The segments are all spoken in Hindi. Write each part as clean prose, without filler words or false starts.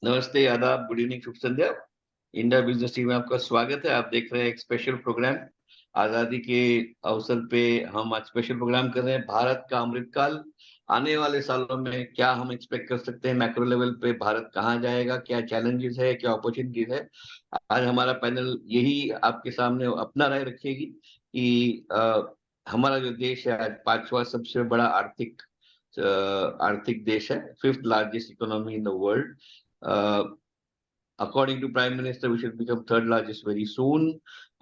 नमस्ते, आदाब, गुड इवनिंग, शुभ संध्या। इंडिया बिजनेस टीवी में आपका स्वागत है। आप देख रहे हैं एक स्पेशल प्रोग्राम। आजादी के अवसर पे हम आज स्पेशल प्रोग्राम कर रहे हैं, भारत का अमृतकाल। आने वाले सालों में क्या हम एक्सपेक्ट कर सकते हैं, मैक्रो लेवल पे भारत कहाँ जाएगा, क्या चैलेंजेस है, क्या अपॉर्चुनिटीज है। आज हमारा पैनल यही आपके सामने अपना राय रखेगी कि हमारा जो देश है आज पांचवा सबसे बड़ा आर्थिक देश है, fifth largest economy in the world. According to Prime Minister, we should become third largest very soon.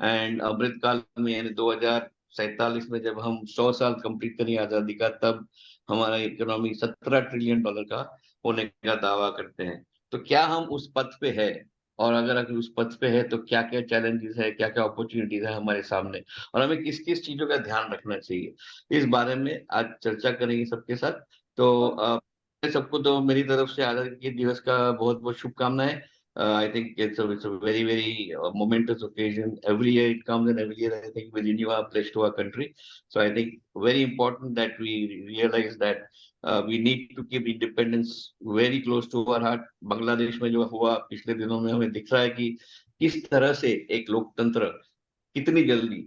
And अमृतकाल में यानी 2047 में जब हम 100 साल कंप्लीट करेंगे आजादी का, तब हमारा इकोनॉमी $17 ट्रिलियन का होने का दावा करते हैं। तो क्या हम उस पथ पे है? और अगर उस पथ पे है तो क्या क्या चैलेंजेस है, क्या क्या अपॉर्चुनिटीज है हमारे सामने, और हमें किस किस चीजों का ध्यान रखना चाहिए, इस बारे में आज चर्चा करेंगे सबके साथ। तो सबको तो मेरी तरफ से आजादी के दिवस का बहुत बहुत शुभकामनाएं। I think it's a very very momentous occasion. Every year it comes, and every year I think we renew our pledge to our country. So I think very important that we realize that we need to keep independence very close to our heart. Bangladesh में जो हुआ पिछले दिनों में हमें दिख रहा है कि किस तरह से एक लोकतंत्र कितनी जल्दी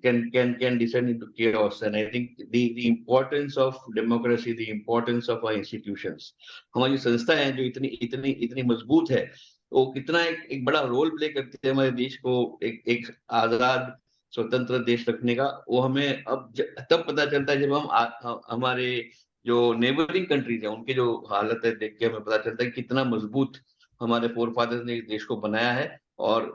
can descend into chaos. And I think the importance of democracy, the importance of our institutions, हमारी संस्था है जो इतनी इतनी इतनी मजबूत है, वो कितना एक बड़ा रोल प्ले करती है हमारे देश को एक आजाद स्वतंत्र देश रखने का। वो हमें तब पता चलता है जब हमारे जो नेबरिंग कंट्रीज है उनके जो हालत है देख के हमें पता चलता है कितना मजबूत हमारे फोर फादर्स ने इस देश को बनाया है। और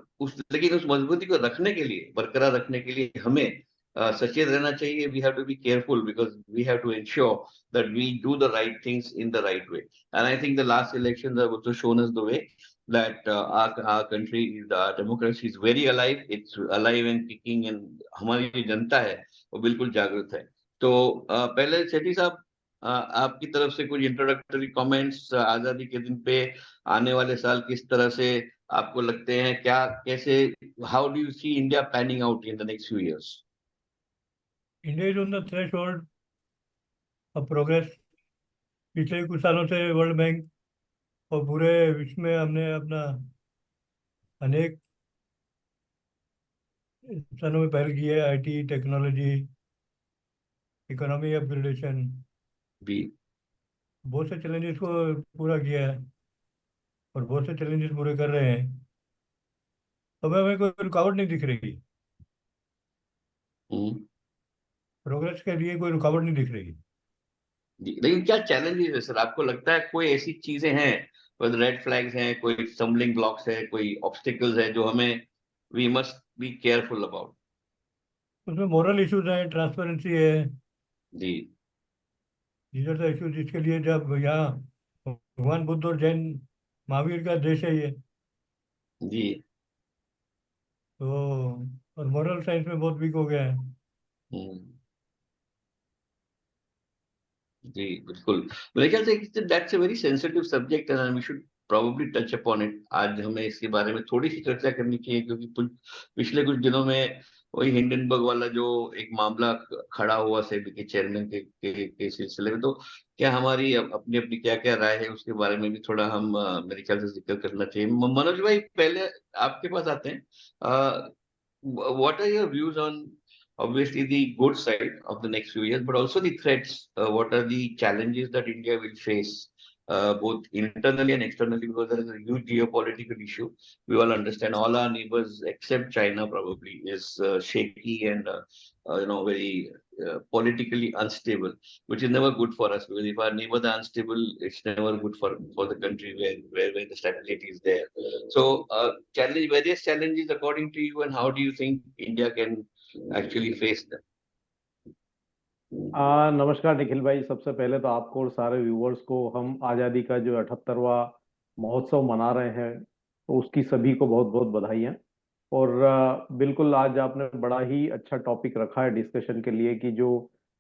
लेकिन उस मजबूती को रखने के लिए, बरकरार रखने के लिए हमें सचेत रहना चाहिए। We have to be careful because we have to ensure that we do the right things in the right way. And I think the last elections have also shown us the way that our country is democracy is very alive, it's alive and kicking, and हमारी जो जनता है वो बिल्कुल जागृत है। तो पहले सेठी साहब, आपकी तरफ से कुछ इंट्रोडक्टरी कमेंट्स आजादी के दिन पे, आने वाले साल किस तरह से आपको लगते हैं, क्या कैसे, how do you see India panning out in the next few years? India is on the threshold of progress. पिछले कुछ सालों से वर्ल्ड बैंक और पूरे विश्व में हमने अपना अनेक स्थानों में पहल की है। आईटी, टेक्नोलॉजी, इकोनॉमी अपग्रेडेशन, भी। बहुत से चैलेंजेस को पूरा किया है और बहुत से चैलेंजेस पूरे कर रहे हैं। हमें हमें कोई रुकावट नहीं दिख रही। हम्म। प्रोग्रेस के लिए कोई रुकावट नहीं दिख रही। जी, लेकिन क्या चैलेंजेस है सर? आपको लगता है कोई ऐसी चीजें हैं, कोई रेड फ्लैग्स हैं, कोई स्टम्बलिंग ब्लॉक्स है, कोई ऑब्स्टिकल्स है जो हमें we must be careful about? उसमें मोरल इश्यूज हैं, ट्रांसपेरेंसी है। जी। these are the issues जिसके लिए जब यहाँ भगवान बुद्ध और जैन महावीर का देश है ये, जी। तो और मॉरल साइंस में बहुत वीक हो गया है। हम्म। जी बिल्कुल। मेरे ख्याल से that's a very sensitive subject and we should probably touch upon it. आज हमें इसके बारे में थोड़ी सी चर्चा करनी चाहिए, क्योंकि पिछले कुछ दिनों में वही हिंडनबर्ग वाला जो एक मामला खड़ा हुआ सेबी के चेयरमैन के सिलसिले में, तो क्या हमारी अपनी अपनी क्या क्या राय है उसके बारे में भी थोड़ा हम मेरे ख्याल से जिक्र करना चाहिए। मनोज भाई, पहले आपके पास आते हैं। what are your views on obviously the good side of the next few years, but also the threats? What are the challenges that India will face, both internally and externally? Because there is a huge geopolitical issue. We all understand all our neighbors except China probably is shaky and very politically unstable, which is never good for us, because if our neighbors are unstable, it's never good for the country where the stability is there. So, various challenges according to you, and how do you think India can actually face them? नमस्कार निखिल भाई। सबसे पहले तो आपको और सारे व्यूवर्स को हम आज़ादी का जो 78वां महोत्सव मना रहे हैं, तो उसकी सभी को बहुत बहुत बधाइयाँ। और बिल्कुल आज आपने बड़ा ही अच्छा टॉपिक रखा है डिस्कशन के लिए कि जो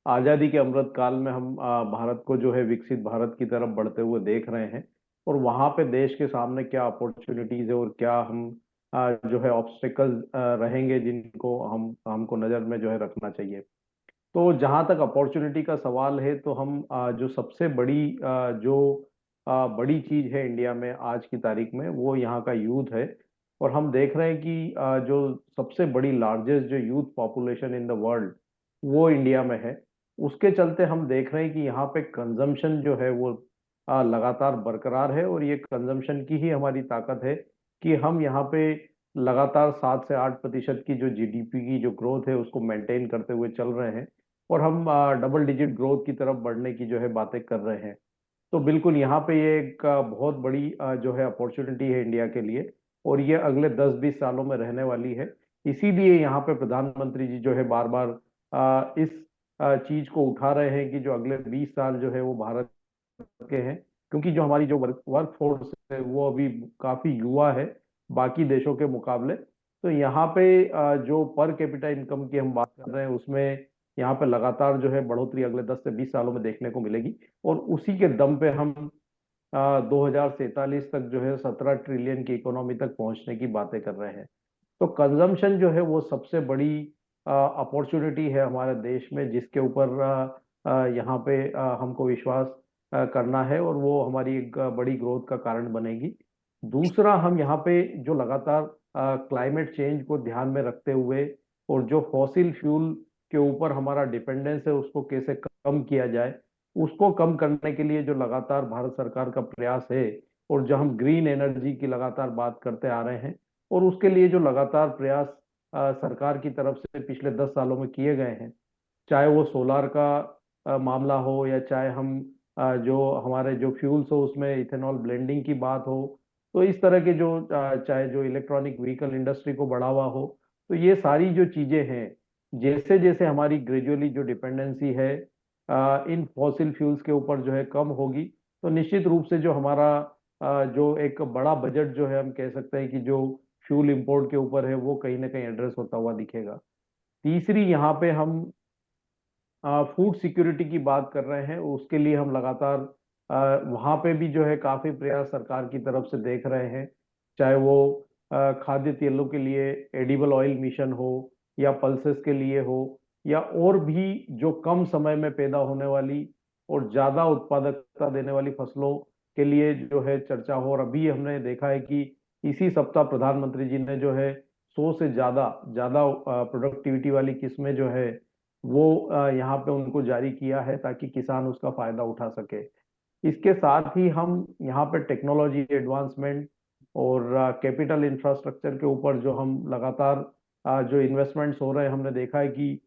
आज़ादी के अमृत काल में हम भारत को जो है विकसित भारत की तरफ बढ़ते हुए देख रहे हैं, और वहाँ पे देश के सामने क्या अपॉर्चुनिटीज है और क्या हम जो है ऑब्स्टिकल्स रहेंगे जिनको हमको नज़र में जो है रखना चाहिए। तो जहां तक अपॉर्चुनिटी का सवाल है, तो हम जो सबसे बड़ी जो बड़ी चीज है इंडिया में आज की तारीख में, वो यहाँ का यूथ है। और हम देख रहे हैं कि जो सबसे बड़ी लार्जेस्ट जो youth population in the world वो इंडिया में है। उसके चलते हम देख रहे हैं कि यहाँ पे कंजम्पशन जो है वो लगातार बरकरार है, और ये कंजम्पशन की ही हमारी ताकत है कि हम यहाँ पे लगातार 7 से 8% की जो जीडीपी की जो ग्रोथ है उसको मेंटेन करते हुए चल रहे हैं, और हम डबल डिजिट ग्रोथ की तरफ बढ़ने की जो है बातें कर रहे हैं। तो बिल्कुल यहाँ पे ये एक बहुत बड़ी जो है अपॉर्चुनिटी है इंडिया के लिए, और ये अगले 10-20 सालों में रहने वाली है। इसीलिए यहाँ पे प्रधानमंत्री जी जो है बार बार इस चीज को उठा रहे हैं कि जो अगले 20 साल जो है वो भारत के हैं, क्योंकि जो हमारी जो वर्क फोर्स है वो अभी काफी युवा है बाकी देशों के मुकाबले। तो यहाँ पे जो पर कैपिटा इनकम की हम बात कर रहे हैं उसमें यहाँ पे लगातार जो है बढ़ोतरी अगले 10 से 20 सालों में देखने को मिलेगी, और उसी के दम पे हम 2047 तक जो है 17 ट्रिलियन की इकोनॉमी तक पहुंचने की बातें कर रहे हैं। तो कंजम्पशन जो है वो सबसे बड़ी अपॉर्चुनिटी है हमारे देश में, जिसके ऊपर यहाँ पे हमको विश्वास करना है, और वो हमारी एक बड़ी ग्रोथ का कारण बनेगी। दूसरा, हम यहाँ पे जो लगातार क्लाइमेट चेंज को ध्यान में रखते हुए और जो फॉसिल फ्यूल के ऊपर हमारा डिपेंडेंस है उसको कैसे कम किया जाए, उसको कम करने के लिए जो लगातार भारत सरकार का प्रयास है, और जो हम ग्रीन एनर्जी की लगातार बात करते आ रहे हैं, और उसके लिए जो लगातार प्रयास सरकार की तरफ से पिछले 10 सालों में किए गए हैं, चाहे वो सोलार का मामला हो, या चाहे हम जो हमारे जो फ्यूल्स हो उसमें इथेनॉल ब्लेंडिंग की बात हो, तो इस तरह के जो चाहे जो इलेक्ट्रॉनिक व्हीकल इंडस्ट्री को बढ़ावा हो, तो ये सारी जो चीजें हैं, जैसे जैसे हमारी ग्रेजुअली जो डिपेंडेंसी है इन फॉसिल फ्यूल्स के ऊपर जो है कम होगी, तो निश्चित रूप से जो हमारा जो एक बड़ा बजट जो है हम कह सकते हैं कि जो फ्यूल इंपोर्ट के ऊपर है वो कहीं ना कहीं एड्रेस होता हुआ दिखेगा। तीसरी, यहाँ पे हम फूड सिक्योरिटी की बात कर रहे हैं, उसके लिए हम लगातार वहाँ पे भी जो है काफी प्रयास सरकार की तरफ से देख रहे हैं, चाहे वो खाद्य तेलों के लिए एडिबल ऑयल मिशन हो, या पल्सेस के लिए हो, या और भी जो कम समय में पैदा होने वाली और ज्यादा उत्पादकता देने वाली फसलों के लिए जो है चर्चा हो। और अभी हमने देखा है कि इसी सप्ताह प्रधानमंत्री जी ने जो है 100 से ज्यादा ज्यादा प्रोडक्टिविटी वाली किस्में जो है वो यहाँ पे उनको जारी किया है, ताकि किसान उसका फायदा उठा सके। इसके साथ ही हम यहाँ पे टेक्नोलॉजी एडवांसमेंट और कैपिटल इंफ्रास्ट्रक्चर के ऊपर जो हम लगातार जो इन्वेस्टमेंट्स हो रहे हैं, हमने देखा है कि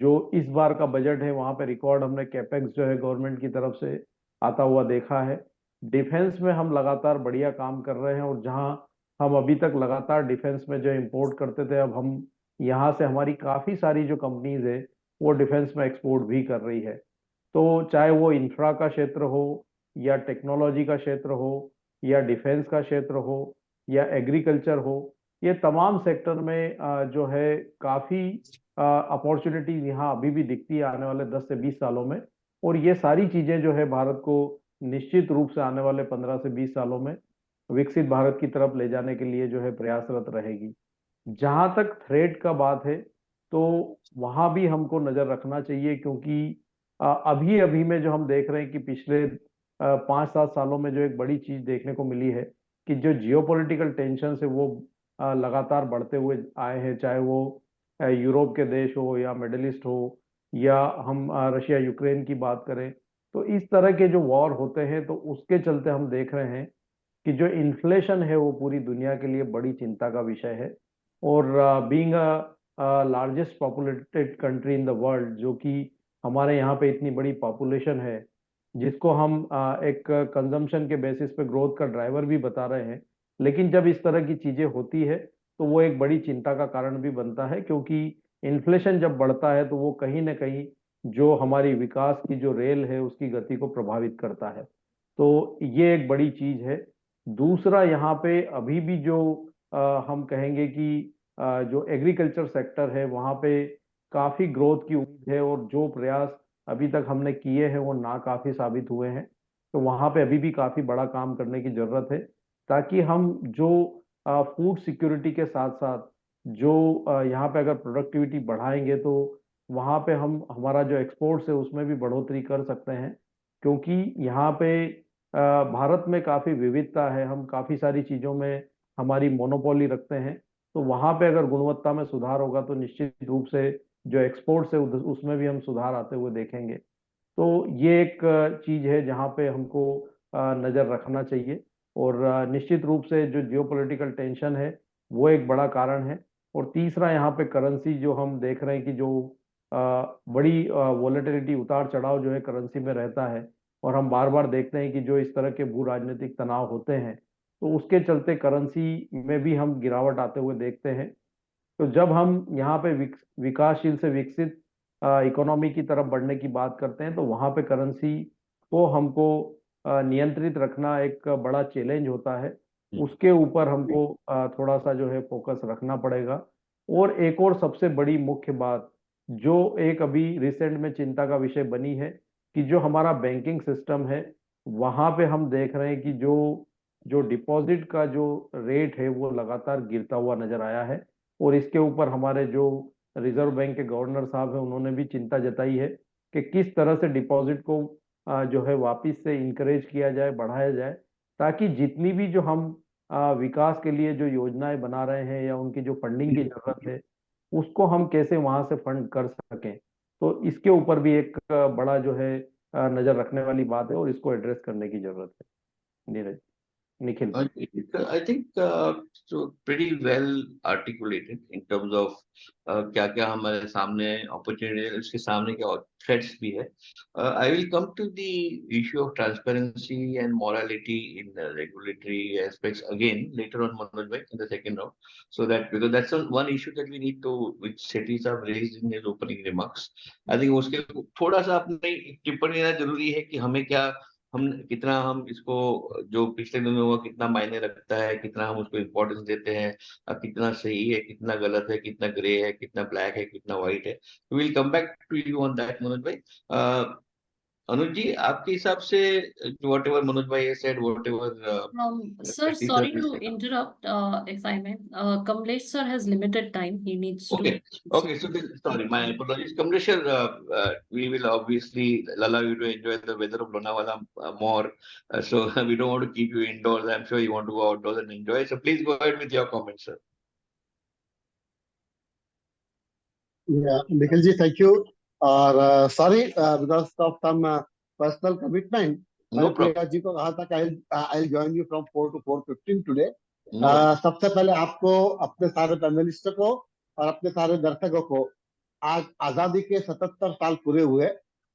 जो इस बार का बजट है वहाँ पे रिकॉर्ड हमने कैपेक्स जो है गवर्नमेंट की तरफ से आता हुआ देखा है। डिफेंस में हम लगातार बढ़िया काम कर रहे हैं, और जहाँ हम अभी तक लगातार डिफेंस में जो इंपोर्ट करते थे, अब हम यहाँ से हमारी काफी सारी जो कंपनीज है वो डिफेंस में एक्सपोर्ट भी कर रही है। तो चाहे वो इंफ्रा का क्षेत्र हो, या टेक्नोलॉजी का क्षेत्र हो, या डिफेंस का क्षेत्र हो, या एग्रीकल्चर हो, ये तमाम सेक्टर में जो है काफी अपॉर्चुनिटीज यहाँ अभी भी दिखती है आने वाले 10 से 20 सालों में। और ये सारी चीजें जो है भारत को निश्चित रूप से आने वाले 15 से 20 सालों में विकसित भारत की तरफ ले जाने के लिए जो है प्रयासरत रहेगी। जहां तक थ्रेट का बात है, तो वहां भी हमको नजर रखना चाहिए, क्योंकि अभी अभी में जो हम देख रहे हैं कि पिछले 5-7 सालों में जो एक बड़ी चीज देखने को मिली है कि जो जियोपॉलिटिकल टेंशन है वो लगातार बढ़ते हुए आए हैं, चाहे वो यूरोप के देश हो, या मिडिल ईस्ट हो, या हम रशिया यूक्रेन की बात करें। तो इस तरह के जो वॉर होते हैं, तो उसके चलते हम देख रहे हैं कि जो इन्फ्लेशन है वो पूरी दुनिया के लिए बड़ी चिंता का विषय है। और being a largest populated country in the world, जो कि हमारे यहाँ पे इतनी बड़ी पॉपुलेशन है, जिसको हम एक कंजम्पशन के बेसिस पे ग्रोथ का ड्राइवर भी बता रहे हैं, लेकिन जब इस तरह की चीजें होती है तो वो एक बड़ी चिंता का कारण भी बनता है, क्योंकि इन्फ्लेशन जब बढ़ता है तो वो कहीं ना कहीं जो हमारी विकास की जो रेल है उसकी गति को प्रभावित करता है। तो ये एक बड़ी चीज है। दूसरा, यहाँ पे अभी भी जो हम कहेंगे कि जो एग्रीकल्चर सेक्टर है वहाँ पे काफी ग्रोथ की उम्मीद है, और जो प्रयास अभी तक हमने किए हैं वो नाकाफी साबित हुए हैं। तो वहाँ पे अभी भी काफी बड़ा काम करने की जरूरत है, ताकि हम जो फूड सिक्योरिटी के साथ साथ जो यहाँ पे अगर प्रोडक्टिविटी बढ़ाएंगे, तो वहाँ पे हम हमारा जो एक्सपोर्ट्स है उसमें भी बढ़ोतरी कर सकते हैं। क्योंकि यहाँ पे भारत में काफी विविधता है, हम काफी सारी चीजों में हमारी मोनोपोली रखते हैं। तो वहां पे अगर गुणवत्ता में सुधार होगा तो निश्चित रूप से जो एक्सपोर्ट्स है उसमें भी हम सुधार आते हुए देखेंगे। तो ये एक चीज है जहाँ पे हमको नजर रखना चाहिए। और निश्चित रूप से जो जियोपॉलिटिकल टेंशन है वो एक बड़ा कारण है। और तीसरा यहाँ पे करेंसी जो हम देख रहे हैं कि जो बड़ी वॉलेटिलिटी, उतार चढ़ाव जो है करेंसी में रहता है, और हम बार बार देखते हैं कि जो इस तरह के भू राजनीतिक तनाव होते हैं तो उसके चलते करेंसी में भी हम गिरावट आते हुए देखते हैं। तो जब हम यहाँ पे विकासशील से विकसित इकोनॉमी की तरफ बढ़ने की बात करते हैं तो वहाँ पे करेंसी को हमको नियंत्रित रखना एक बड़ा चैलेंज होता है। उसके ऊपर हमको थोड़ा सा जो है फोकस रखना पड़ेगा। और एक और सबसे बड़ी मुख्य बात जो एक अभी रिसेंट में चिंता का विषय बनी है कि जो हमारा बैंकिंग सिस्टम है वहाँ पे हम देख रहे हैं कि जो जो डिपॉजिट का जो रेट है वो लगातार गिरता हुआ नजर आया है। और इसके ऊपर हमारे जो रिजर्व बैंक के गवर्नर साहब हैं उन्होंने भी चिंता जताई है कि किस तरह से डिपॉजिट को जो है वापस से इंकरेज किया जाए, बढ़ाया जाए, ताकि जितनी भी जो हम विकास के लिए जो योजनाएं बना रहे हैं या उनकी जो फंडिंग की जरूरत है उसको हम कैसे वहां से फंड कर सकें। तो इसके ऊपर भी एक बड़ा जो है नजर रखने वाली बात है और इसको एड्रेस करने की जरूरत है। Neeraj, Nikhil. I think so pretty well articulated in terms of क्या क्या हमारे सामने opportunity है, उसके सामने क्या threats भी है. I will come to the issue of transparency and morality in the regulatory aspects again later on, Manoj bhai, in the second round. So that because that's one issue that we need to, which Sethi साहब raised in his opening remarks. I think उसके थोड़ा सा अपने टिप्पणी देना जरूरी है कि हमें क्या, हम कितना हम इसको, जो पिछले दिनों हुआ कितना मायने रखता है, कितना हम उसको इम्पोर्टेंस देते हैं, कितना सही है, कितना गलत है, कितना ग्रे है, कितना ब्लैक है, कितना व्हाइट है. Will come back to you on that, Manoj भाई. अनुज जी, आपके हिसाब से व्हाट एवर मनोज भाई has said, what Sir, ever sorry to interrupt, if I may. Kamlesh sir has limited time. He needs to. Okay, okay. So then, sorry, my apologies. Kamlesh, we will obviously allow you to enjoy the weather of Lonavala more. So we don't want to keep you indoors. I'm sure you want to go outdoors and enjoy. So please go ahead with your comments, sir. Yeah, Nikhil ji, thank you. और sorry because of some personal commitment. No मैंने problem. प्रिया जी को कहा था कि I'll join you from 4 to 4:15 today. No. सबसे पहले आपको, अपने सारे पैनलिस्ट को और अपने सारे दर्शकों को आज आजादी के 77 साल पूरे हुए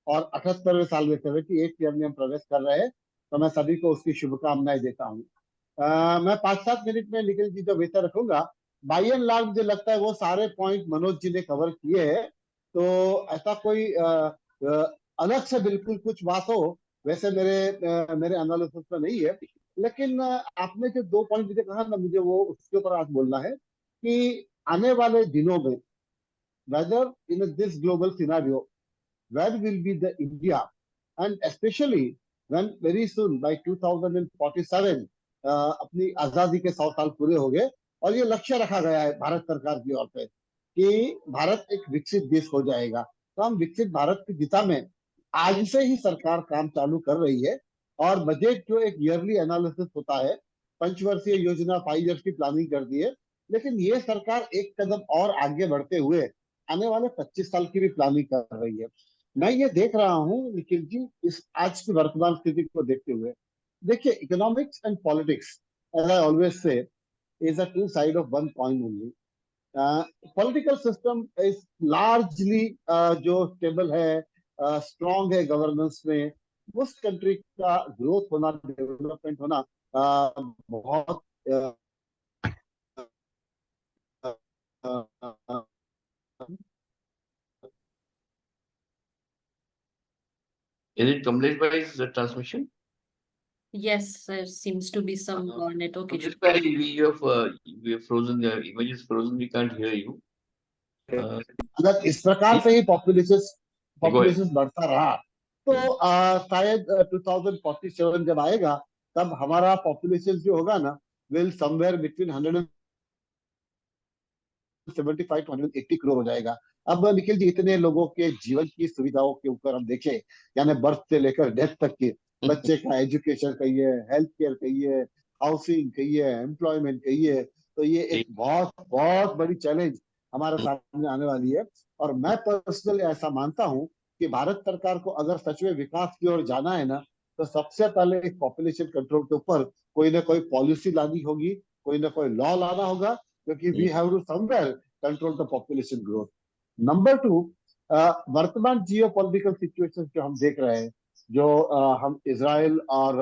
और 78वें साल में 78 ईयर में हम प्रवेश कर रहे हैं। तो मैं सभी को उसकी शुभकामनाएं देता हूँ। मैं 5-7 मिनट में निखिल जी जो विषय रखूंगा, बाई एंड लार्ज मुझे लगता है वो सारे पॉइंट मनोज जी ने कवर किए हैं। तो ऐसा कोई अलग से बिल्कुल कुछ बात हो वैसे मेरे एनालिसिस में नहीं है। लेकिन आपने जो 2 पॉइंट मुझे कहा ना, मुझे वो उसके ऊपर आज बोलना है कि आने वाले दिनों में whether in this global scenario where will be the India, and especially when very soon by 2047 अपनी आजादी के 100 साल पूरे हो गए और ये लक्ष्य रखा गया है भारत सरकार की ओर से कि भारत एक विकसित देश हो जाएगा। तो हम विकसित भारत की दिशा में आज से ही सरकार काम चालू कर रही है। और बजट जो एक ईयरली एनालिसिस होता है, पंचवर्षीय योजना 5 ईयर्स की प्लानिंग कर दी है, लेकिन ये सरकार एक कदम और आगे बढ़ते हुए आने वाले 25 साल की भी प्लानिंग कर रही है। मैं ये देख रहा हूँ निखिल जी, इस आज की वर्तमान स्थिति को देखते हुए, देखिए economics and politics as I always say is a two side of one coin only. Political system is largely जो स्टेबल है, स्ट्रॉन्ग है गवर्नेंस में, उस कंट्री का ग्रोथ होना, डेवलपमेंट होना बहुत Is it Kamlesh bhai's transmission? Yes, there seems to be some network issue. Kamlesh bhai, we have frozen. The image is frozen. We can't hear you. अगर इस प्रकार से ही Go पॉपुलेशन बढ़ता रहा तो शायद 2047 जब आएगा तब हमारा पॉपुलेशन जो होगा ना will somewhere between 175 to 180 crore हो जाएगा। अब निखिल जी, इतने लोगों के जीवन की सुविधाओं के ऊपर हम देखें, यानी बर्थ से लेकर डेथ तक की, बच्चे का एजुकेशन कहिए, हेल्थ केयर कहिए, हाउसिंग कहिए, एम्प्लॉयमेंट कहिए, तो ये एक बहुत बहुत बड़ी चैलेंज हमारे सामने आने वाली है। और मैं पर्सनली ऐसा मानता हूँ कि भारत सरकार को अगर सच में विकास की ओर जाना है ना, तो सबसे पहले एक पॉपुलेशन कंट्रोल के ऊपर कोई ना कोई पॉलिसी लानी होगी, कोई ना कोई लॉ लाना होगा, क्योंकि we have to somewhere control the population growth. Number two, वर्तमान जियो पॉलिटिकल सिचुएशन जो हम देख रहे हैं, जो हम इसराइल और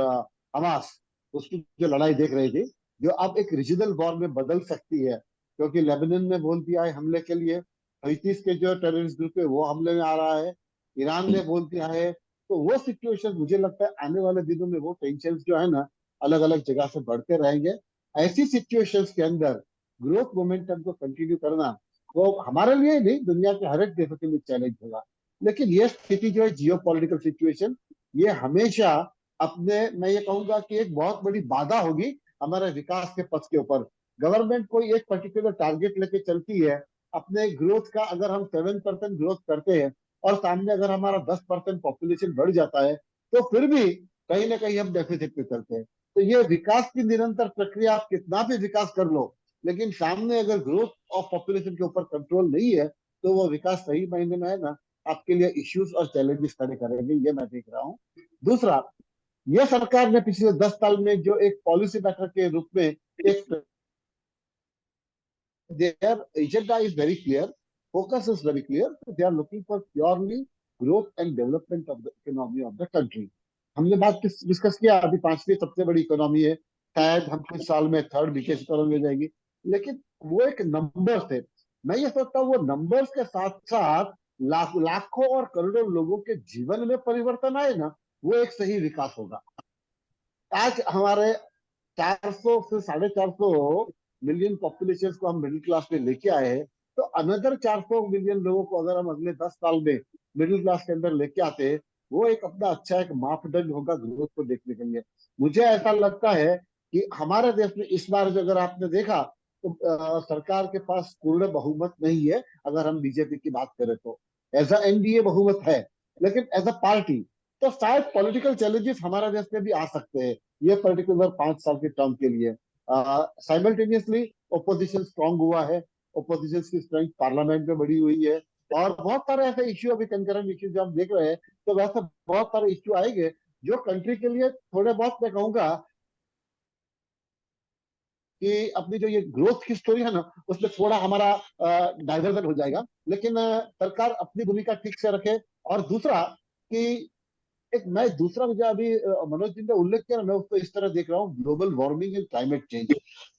हमास उसकी जो लड़ाई देख रहे थे, जो अब एक रीजनल वॉर में बदल सकती है, क्योंकि लेबनान ने बोल दिया है हमले के लिए, हouthis के जो टेररिस्ट ग्रुप है वो हमले में आ रहा है, ईरान ने बोल दिया है। तो वो सिचुएशन मुझे लगता है आने वाले दिनों में वो टेंशन जो है ना, अलग अलग जगह से बढ़ते रहेंगे। ऐसी सिचुएशंस के अंदर ग्रोथ मोमेंटम को कंटिन्यू करना वो हमारे लिए नहीं, दुनिया के हर एक देशों के लिए चैलेंज होगा। लेकिन ये स्थिति जो है जियो पॉलिटिकल सिचुएशन, ये हमेशा अपने, मैं ये कहूंगा कि एक बहुत बड़ी बाधा होगी हमारे विकास के पथ के ऊपर। गवर्नमेंट कोई एक पर्टिकुलर टारगेट लेके चलती है, अपने ग्रोथ का अगर हम 7% ग्रोथ करते हैं और सामने अगर हमारा 10% पॉपुलेशन बढ़ जाता है, तो फिर भी कहीं ना कहीं हम डेफिसिट पे चलते हैं। तो ये विकास की निरंतर प्रक्रिया, आप कितना भी विकास कर लो, लेकिन सामने अगर ग्रोथ ऑफ पॉपुलेशन के ऊपर कंट्रोल नहीं है, तो वो विकास सही मायने में है ना, आपके लिए इश्यूज और चैलेंजेस खड़े करेंगे, ये मैं देख रहा हूँ। दूसरा, ये सरकार ने पिछले 10 साल में जो एक पॉलिसी मैटर के रूप में एक, their agenda is very clear, focus is very clear. They are looking for purely growth and development of the economy of the country. हमने बात डिस्कस किया, अभी 5वीं सबसे बड़ी इकोनॉमी है, शायद हम कुछ साल में 3rd बिगेस्ट इकोनॉमी हो जाएगी, लेकिन वो एक नंबर थे। मैं ये सोचता हूँ वो नंबर्स के साथ साथ लाखों और करोड़ों लोगों के जीवन में परिवर्तन आए ना, वो एक सही विकास होगा। आज हमारे 400 से 450 मिलियन पॉपुलेशन को हम मिडिल क्लास में लेके आए हैं, तो अनदर 400 मिलियन लोगों को अगर हम अगले 10 साल में मिडिल क्लास के अंदर लेके आते हैं, वो एक अपना अच्छा एक मापदंड होगा ग्रोथ को देखने के लिए। मुझे ऐसा लगता है कि हमारे देश में इस बार जो अगर आपने देखा, तो सरकार के पास पूर्ण बहुमत नहीं है, अगर हम बीजेपी की बात करें तो एज अ एनडीए बहुमत है, लेकिन एज अ पार्टी तो शायद पॉलिटिकल चैलेंजेस हमारे देश में भी आ सकते हैं ये पर्टिकुलर 5 साल के टर्म के लिए। साइमल्टेनियसली ओपोजिशन स्ट्रांग हुआ है, ओपोजिशन की स्ट्रेंथ पार्लियामेंट में बढ़ी हुई है, और बहुत सारे ऐसे इश्यू, अभी कंकरेंट इश्यू जो हम देख रहे हैं, तो वैसे बहुत सारे इश्यू आएंगे जो कंट्री के लिए थोड़े बहुत, मैं कहूंगा कि अपनी जो ये ग्रोथ की स्टोरी है ना, उसमें थोड़ा हमारा डाइवर्जन हो जाएगा, लेकिन सरकार अपनी भूमिका ठीक से रखे। और दूसरा कि एक, मैं दूसरा मुझे अभी मनोज जी ने उल्लेख किया ना, मैं उसको इस तरह देख रहा हूँ, global warming and climate change.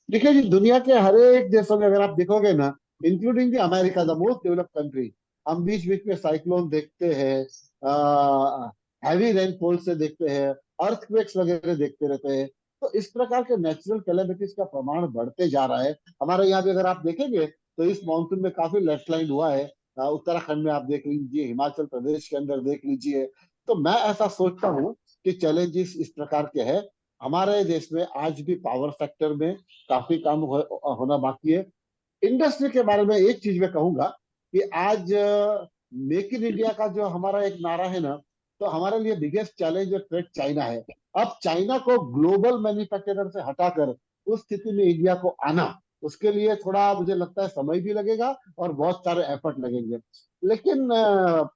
देखिए जी, दुनिया के हर एक देशों में अगर आप देखोगे ना, including the America, the most developed country, हम बीच बीच में साइक्लोन देखते हैं, हैवी रेनफॉल से देखते हैं, अर्थक्वेक्स वगैरह देखते रहते हैं। तो इस प्रकार के नेचुरल कैलेमिटीज का प्रमाण बढ़ते जा रहा है। हमारे यहाँ भी अगर आप देखेंगे तो इस मानसून में काफी लैंडस्लाइड हुआ है, उत्तराखंड में आप देख लीजिए, हिमाचल प्रदेश के अंदर देख लीजिए। तो मैं ऐसा सोचता हूँ कि चैलेंजेस इस प्रकार के हैं। हमारे देश में आज भी पावर सेक्टर में काफी काम होना बाकी है। इंडस्ट्री के बारे में एक चीज मैं कहूंगा कि आज मेक इन इंडिया का जो हमारा एक नारा है ना, तो हमारे लिए बिगेस्ट चैलेंज और थ्रेट चाइना है। अब चाइना को ग्लोबल मैन्युफैक्चरर से हटाकर उस स्थिति में इंडिया को आना, उसके लिए थोड़ा मुझे लगता है समय भी लगेगा और बहुत सारे एफर्ट लगेंगे। लेकिन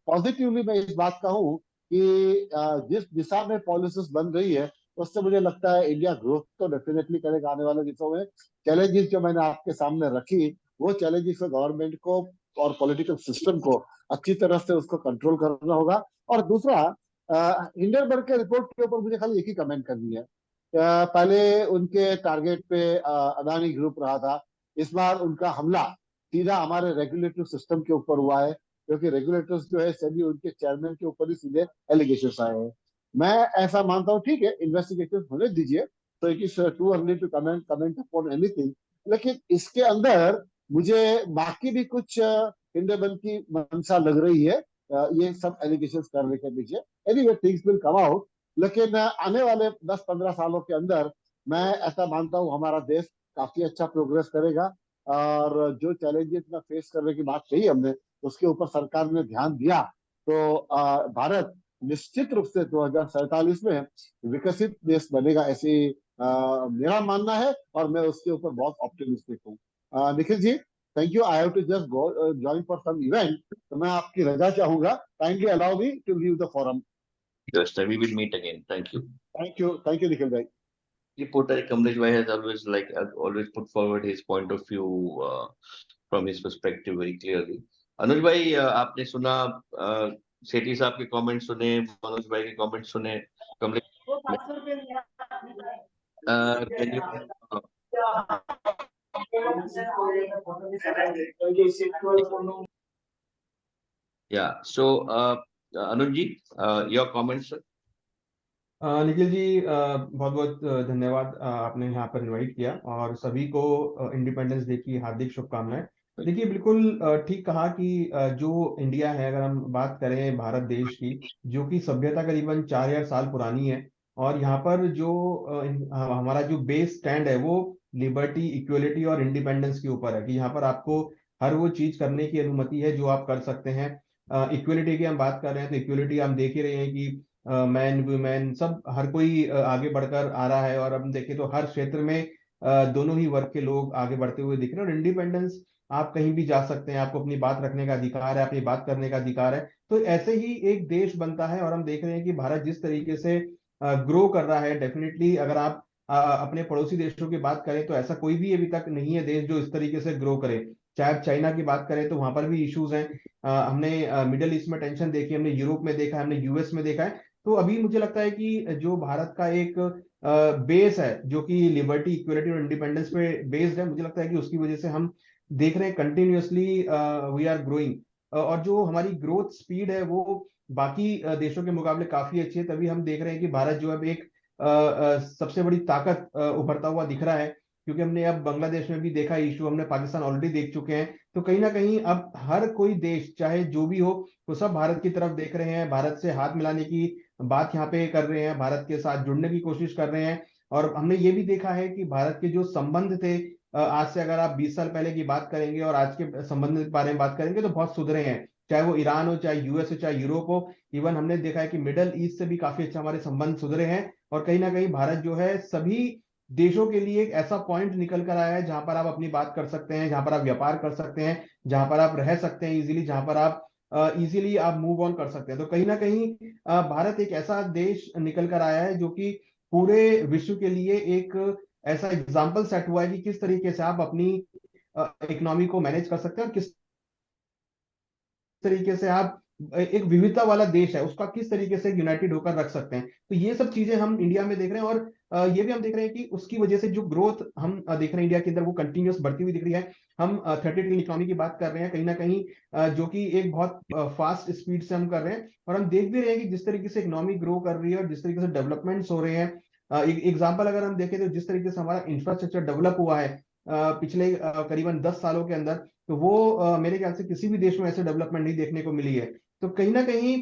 पॉजिटिवली मैं इस बात का हूँ कि जिस दिशा में पॉलिसीज बन रही है, उससे मुझे लगता है इंडिया ग्रोथ तो डेफिनेटली करेगा आने वाले दिनों में। चैलेंजेस जो मैंने आपके सामने रखी, वो चैलेंजेस को गवर्नमेंट को और पॉलिटिकल सिस्टम को अच्छी तरह से उसको कंट्रोल करना होगा। और दूसरा, हिंडनबर्ग के रिपोर्ट के ऊपर मुझे खाली एक ही कमेंट करनी है। पहले उनके टारगेट पे अदानी ग्रुप रहा था, इस बार उनका हमला सीधा हमारे रेगुलेटरी सिस्टम के ऊपर हुआ है, क्योंकि रेगुलेटर्स जो है सभी उनके चेयरमैन के ऊपर ही सीधे एलिगेशन आए हैं। मैं ऐसा मानता हूँ, ठीक है इन्वेस्टिगेशन होने दीजिए, तो it is too early to comment upon anything, लेकिन इसके अंदर मुझे बाकी भी कुछ हिंडनबर्ग की मंशा लग रही है, ये सब एलिगेशंस करने के पीछे। Anyway things will come out, लेकिन आने वाले 10-15 सालों के अंदर मैं ऐसा मानता हूँ हमारा देश काफी अच्छा प्रोग्रेस करेगा। और जो चैलेंजेस में फेस करने की बात कही हमने, उसके ऊपर सरकार ने ध्यान दिया, तो भारत निश्चित रूप से 2047 में विकसित देश बनेगा, ऐसी मेरा मानना है और मैं उसके ऊपर बहुत ऑप्टिमिस्टिक हूँ। Nikhil ji, thank you. I have to just go join for some event, तो मैं आपकी रजा चाहूंगा। Kindly allow me to leave the forum. Yes, sir, we will meet again. Thank you. Thank you Nikhil भाई। Kamlesh Bhai has always put forward his point of view from his perspective very clearly. Anuj भाई, आपने सुना, सेठी साहब के कमेंट सुने, मनोज भाई के कमेंट सुने, Kamlesh can you yeah, so Anuj ji, your comments, sir. Nikhil ji, बहुत बहुत धन्यवाद, आपने यहाँ पर इनवाइट किया और सभी को इंडिपेंडेंस डे की हार्दिक शुभकामनाएं। देखिए, बिल्कुल ठीक कहा कि जो इंडिया है, अगर हम बात करें भारत देश की, जो कि सभ्यता करीबन 4000 साल पुरानी है, और यहाँ पर जो हमारा जो बेस स्टैंड है वो लिबर्टी, इक्वलिटी और इंडिपेंडेंस के ऊपर है कि यहाँ पर आपको हर वो चीज करने की अनुमति है जो आप कर सकते हैं। इक्वलिटी की हम बात कर रहे हैं तो इक्वलिटी हम देख ही रहे हैं कि मैन वुमेन सब हर कोई आगे बढ़कर आ रहा है, और हम देखें तो हर क्षेत्र में दोनों ही वर्ग के लोग आगे बढ़ते हुए दिख रहे हैं। और इंडिपेंडेंस, आप कहीं भी जा सकते हैं, आपको अपनी बात रखने का अधिकार है, अपनी बात करने का अधिकार है, तो ऐसे ही एक देश बनता है। और हम देख रहे हैं कि भारत जिस तरीके से ग्रो कर रहा है, डेफिनेटली अगर आप अपने पड़ोसी देशों की बात करें तो ऐसा कोई भी अभी तक नहीं है देश जो इस तरीके से ग्रो करे। चाहे आप चाइना की बात करें तो वहां पर भी इश्यूज हैं, हमने मिडिल ईस्ट में टेंशन देखी, हमने यूरोप में देखा है, हमने यूएस में देखा है। तो अभी मुझे लगता है कि जो भारत का एक बेस है जो कि लिबर्टी, इक्वलिटी और इंडिपेंडेंस पे बेस्ड है, मुझे लगता है कि उसकी वजह से हम देख रहे हैं कंटिन्यूअसली वी आर ग्रोइंग, और जो हमारी ग्रोथ स्पीड है वो बाकी देशों के मुकाबले काफी अच्छी है। तभी हम देख रहे हैं कि भारत जो अब एक सबसे बड़ी ताकत उभरता हुआ दिख रहा है, क्योंकि हमने अब बांग्लादेश में भी देखा इशू, हमने पाकिस्तान ऑलरेडी देख चुके हैं। तो कहीं ना कहीं अब हर कोई देश चाहे जो भी हो, तो सब भारत की तरफ देख रहे हैं, भारत से हाथ मिलाने की बात यहाँ पे कर रहे हैं, भारत के साथ जुड़ने की कोशिश कर रहे हैं। और हमने ये भी देखा है कि भारत के जो संबंध थे, आज से अगर आप 20 साल पहले की बात करेंगे और आज के संबंध के बारे में बात करेंगे तो बहुत सुधरे हैं, चाहे वो ईरान हो, चाहे यूएस हो, चाहे यूरोप हो। इवन हमने देखा है कि मिडल ईस्ट से भी काफी अच्छा हमारे संबंध सुधरे हैं। और कहीं ना कहीं भारत जो है सभी देशों के लिए एक ऐसा पॉइंट निकल कर आया है जहां पर आप अपनी बात कर सकते हैं, जहां पर आप व्यापार कर सकते हैं, जहां पर आप रह सकते हैं इजीली, जहां पर आप इजीली आप मूव ऑन कर सकते हैं। तो कहीं ना कहीं भारत एक ऐसा देश निकल कर आया है जो कि पूरे विश्व के लिए एक ऐसा एग्जाम्पल सेट हुआ है कि किस तरीके से आप अपनी इकोनॉमी को मैनेज कर सकते हैं, और किस तरीके से आप एक विविधता वाला देश है उसका किस तरीके से यूनाइटेड होकर रख सकते हैं। तो ये सब चीजें हम इंडिया में देख रहे हैं, और ये भी हम देख रहे हैं कि उसकी वजह से जो ग्रोथ हम देख रहे हैं इंडिया के अंदर वो कंटिन्यूस बढ़ती हुई दिख रही है। हम 30 ट्रिलियन इकोनॉमी की बात कर रहे हैं कहीं ना कहीं, जो कि एक बहुत फास्ट स्पीड से हम कर रहे हैं। और हम देख भी रहे हैं कि जिस तरीके से इकोनॉमी ग्रो कर रही है और जिस तरीके से डेवलपमेंट्स हो रहे हैं, एक एग्जाम्पल अगर हम देखें तो जिस तरीके से हमारा इंफ्रास्ट्रक्चर डेवलप हुआ है पिछले करीबन 10 सालों के अंदर, तो वो मेरे ख्याल से किसी भी देश में ऐसे डेवलपमेंट नहीं देखने को मिली है। तो कहीं ना कहीं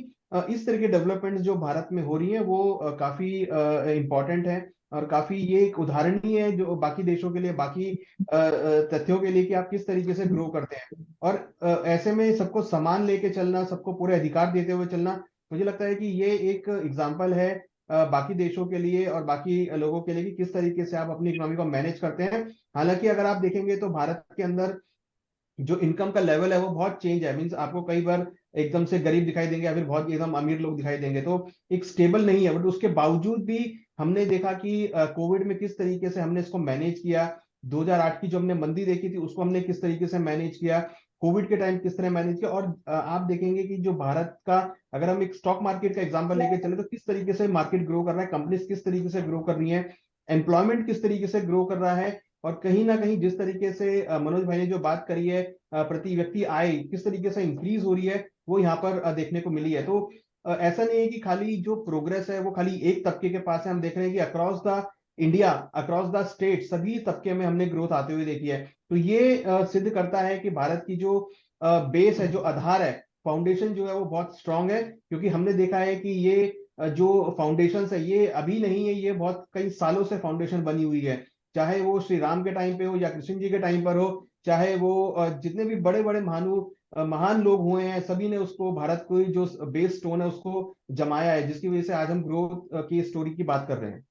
इस तरह की डेवलपमेंट जो भारत में हो रही है वो काफी इंपॉर्टेंट है, और काफी ये एक उदाहरणीय है जो बाकी देशों के लिए, बाकी तथ्यों के लिए कि आप किस तरीके से ग्रो करते हैं। और ऐसे में सबको समान लेके चलना, सबको पूरे अधिकार देते हुए चलना, मुझे लगता है कि ये एक एग्जाम्पल है बाकी देशों के लिए और बाकी लोगों के लिए कि किस तरीके से आप अपनी इकोनॉमी को मैनेज करते हैं। हालांकि अगर आप देखेंगे तो भारत के अंदर जो इनकम का लेवल है वो बहुत चेंज है, मींस आपको कई बार एकदम से गरीब दिखाई देंगे या फिर बहुत एकदम अमीर लोग दिखाई देंगे, तो एक स्टेबल नहीं है। बट उसके बावजूद भी हमने देखा कि कोविड में किस तरीके से हमने इसको मैनेज किया, 2008 की जो हमने मंदी देखी थी उसको हमने किस तरीके से मैनेज किया, कोविड के टाइम किस तरह मैनेज किया। और आप देखेंगे कि जो भारत का, अगर हम एक स्टॉक मार्केट का एग्जांपल लेके चले तो किस तरीके से मार्केट ग्रो कर रहा है, कंपनीज किस तरीके से ग्रो कर रही है, एम्प्लॉयमेंट किस तरीके से ग्रो कर रहा है। और कहीं ना कहीं जिस तरीके से मनोज भाई ने जो बात करी है, प्रति व्यक्ति आय किस तरीके से इंक्रीज हो रही है, वो यहाँ पर देखने को मिली है। तो ऐसा नहीं है कि खाली जो प्रोग्रेस है वो खाली एक तबके के पास है, हम देख रहे हैं कि across the India, across the state, सभी तबके में हमने ग्रोथ आते हुए देखी है। तो ये सिद्ध करता है कि भारत की जो बेस है, जो आधार है, फाउंडेशन जो है वो बहुत स्ट्रांग है। क्योंकि हमने देखा है कि ये जो फाउंडेशन है ये अभी नहीं है, ये बहुत कई सालों से फाउंडेशन बनी हुई है, चाहे वो श्री राम के टाइम पे हो या कृष्ण जी के टाइम पर हो, चाहे वो जितने भी बड़े बड़े महानु महान लोग हुए हैं, सभी ने उसको, भारत को जो बेस स्टोन है उसको जमाया है, जिसकी वजह से आज हम ग्रोथ की स्टोरी की बात कर रहे हैं।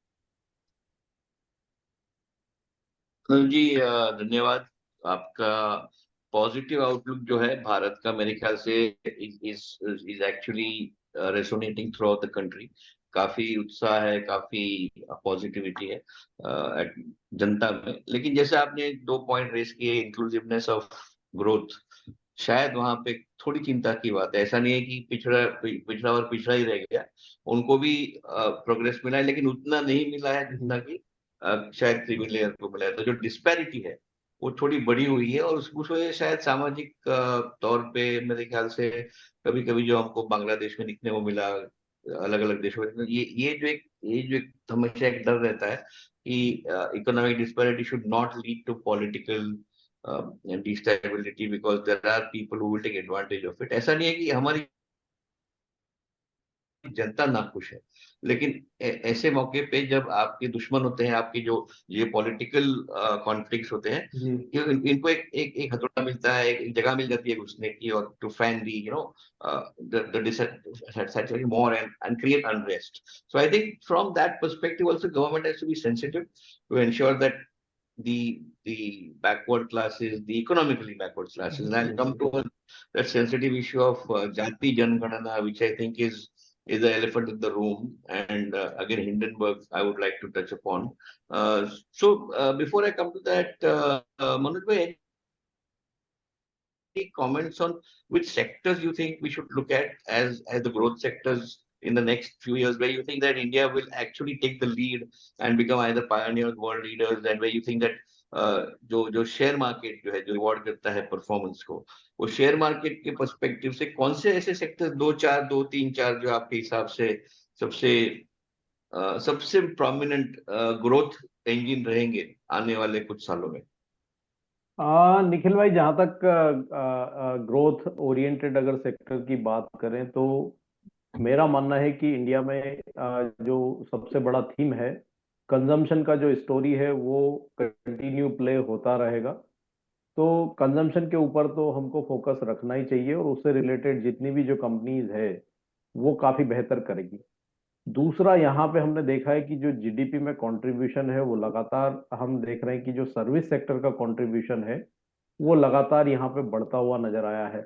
सुनील जी, धन्यवाद। आपका पॉजिटिव आउटलुक जो है भारत का, मेरे ख्याल से is actually resonating throughout the country. काफी उत्साह है, काफी पॉजिटिविटी है जनता में। लेकिन जैसे आपने 2 पॉइंट रेस किए, इंक्लूसिवनेस ऑफ ग्रोथ, शायद वहां पे थोड़ी चिंता की बात है। ऐसा नहीं है कि पिछड़ा और पिछड़ा ही रह गया, उनको भी प्रोग्रेस मिला है, लेकिन उतना नहीं मिला है जितना कि शायद क्रीमी लेयर को मिला है। तो जो डिस्पैरिटी है वो थोड़ी बड़ी हुई है, और उस वजह से शायद सामाजिक तौर पे मेरे ख्याल से कभी कभी जो हमको बांग्लादेश में दिखने को मिला, अलग अलग देशों में, ये जो एक हमेशा एक डर रहता है कि economic disparity should not lead to political destability, because there are people who will take advantage of it. ऐसा नहीं है कि हमारी जनता नाखुश है, लेकिन ऐसे मौके पे जब आपके दुश्मन होते हैं, आपके जो ये पॉलिटिकल कॉन्फ्लिक्ट्स होते हैं, जी इनको एक हथौड़ा मिलता है, एक जगह मिल जाती है घुसने की, और to fan the the dissatisfaction more and create unrest. So I think from that perspective also government has to be sensitive to ensure that the backward classes, the economically backward classes, and I'll come to that sensitive issue of Jati Janganana, which I think is the elephant in the room, and again Hindenburg I would like to touch upon. Before I come to that, Manoj bhai, any comments on which sectors you think we should look at as the growth sectors in the next few years, where you think that India will actually take the lead and become either pioneers, world leaders, and where you think that जो शेयर मार्केट जो है, जो रिवॉर्ड करता है परफॉर्मेंस को, वो शेयर मार्केट के पर्सपेक्टिव से कौन से ऐसे सेक्टर दो तीन चार जो आपके हिसाब से सबसे सबसे प्रोमिनेंट ग्रोथ इंजन रहेंगे आने वाले कुछ सालों में? निखिल भाई, जहाँ तक ग्रोथ ओरिएंटेड अगर सेक्टर की बात करें तो मेरा मानना है कि इंडिया में जो सबसे बड़ा थीम है, कंजम्पशन का जो स्टोरी है वो कंटिन्यू प्ले होता रहेगा। तो कंजम्पशन के ऊपर तो हमको फोकस रखना ही चाहिए, और उससे रिलेटेड जितनी भी जो कंपनीज है वो काफी बेहतर करेगी। दूसरा, यहाँ पे हमने देखा है कि जो जीडीपी में कंट्रीब्यूशन है वो लगातार, हम देख रहे हैं कि जो सर्विस सेक्टर का कंट्रीब्यूशन है वो लगातार यहाँ पे बढ़ता हुआ नजर आया है।